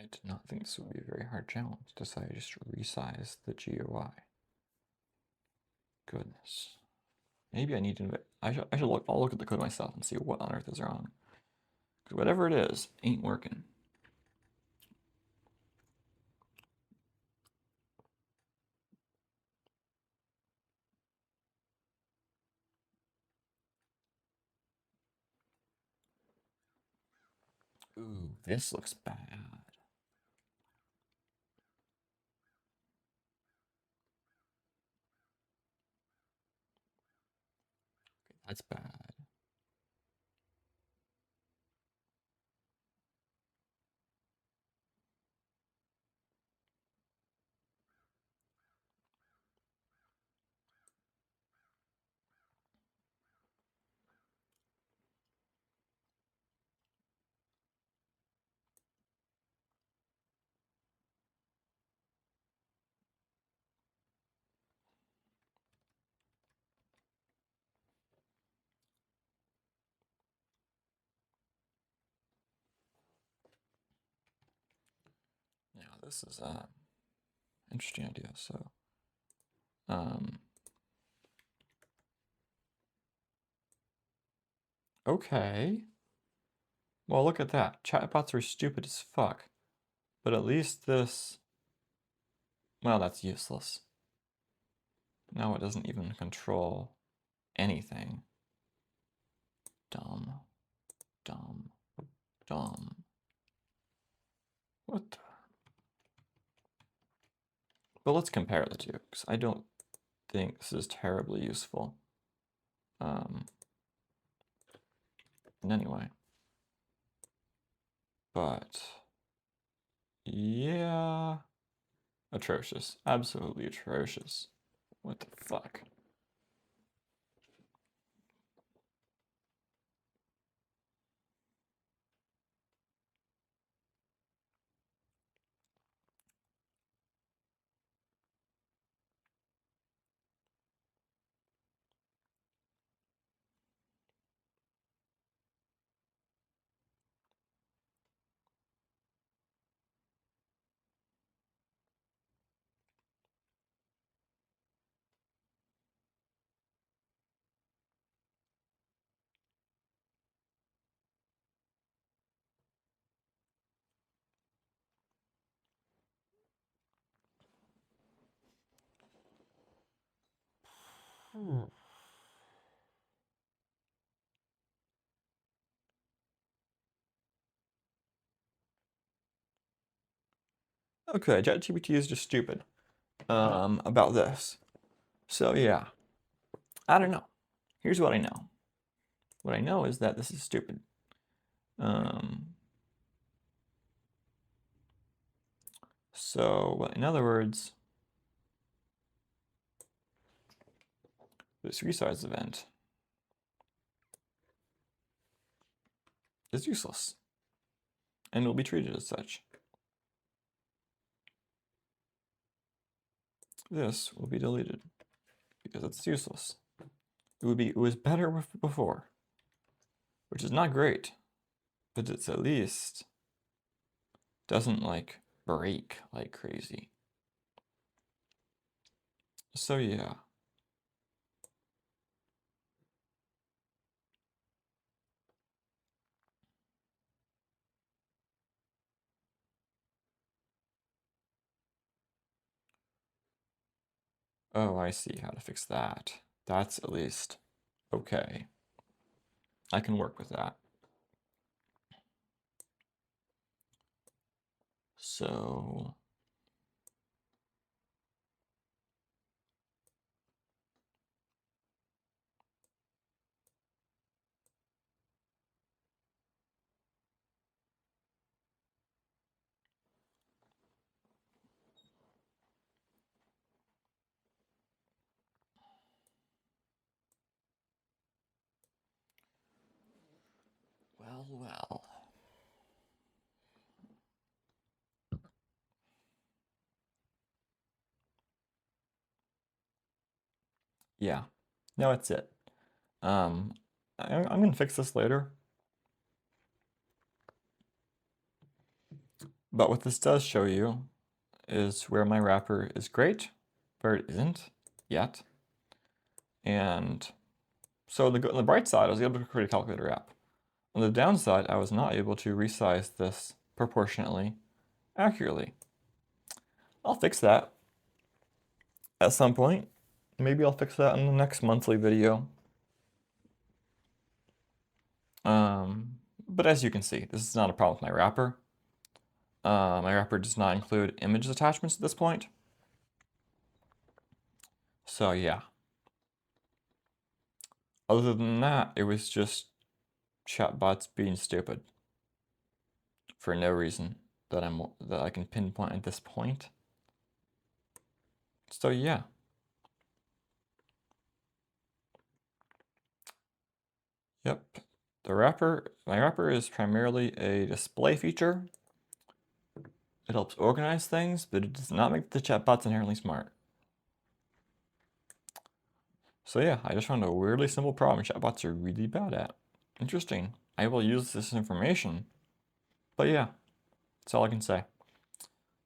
[SPEAKER 1] I did not think this would be a very hard challenge, so I just resized the GUI. Goodness. Maybe I need to, I'll look at the code myself and see what on earth is wrong. Because whatever it is, ain't working. This looks bad. That's bad. Yeah, this is interesting idea. So, okay. Well, look at that. Chatbots are stupid as fuck. But at least this, well, that's useless. Now it doesn't even control anything. Dumb, dumb, dumb. What the? But let's compare the two, because I don't think this is terribly useful. Anyway. But, yeah. Atrocious. Absolutely atrocious. What the fuck? Okay, ChatGPT is just stupid about this. So yeah, I don't know. Here's what I know. What I know is that this is stupid. So in other words, this resize event is useless and will be treated as such. This will be deleted because it's useless. It was better before, which is not great, but it's at least doesn't like break like crazy. So yeah. Oh, I see how to fix that. That's at least okay. I can work with that. So well. Yeah. No, that's it. I'm gonna fix this later. But what this does show you is where my wrapper is great, where it isn't yet. And so on the bright side, I was able to create a calculator app. On the downside, I was not able to resize this proportionately accurately. I'll fix that at some point. Maybe I'll fix that in the next monthly video. But as you can see, this is not a problem with my wrapper. My wrapper does not include image attachments at this point. So yeah. Other than that, it was just chatbots being stupid for no reason that I can pinpoint at this point. So yeah. Yep. My wrapper is primarily a display feature. It helps organize things, but it does not make the chatbots inherently smart. So yeah, I just found a weirdly simple problem chatbots are really bad at. Interesting. I will use this information. But yeah, that's all I can say.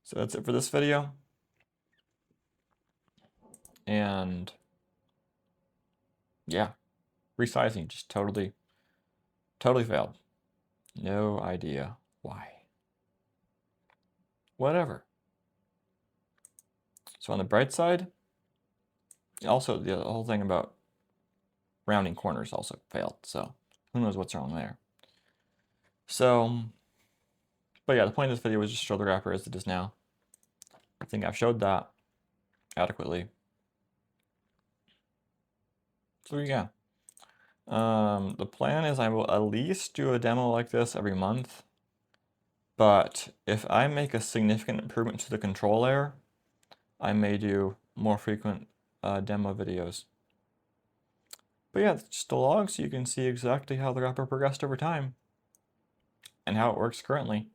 [SPEAKER 1] So that's it for this video. And yeah, resizing just totally failed. No idea why. Whatever. So on the bright side, also the whole thing about rounding corners also failed. So who knows what's wrong there. So, but yeah, the point of this video was just show the wrapper as it is now. I think I've showed that adequately. So yeah. The plan is I will at least do a demo like this every month. But if I make a significant improvement to the control layer, I may do more frequent demo videos. But yeah, it's just a log so you can see exactly how the wrapper progressed over time and how it works currently.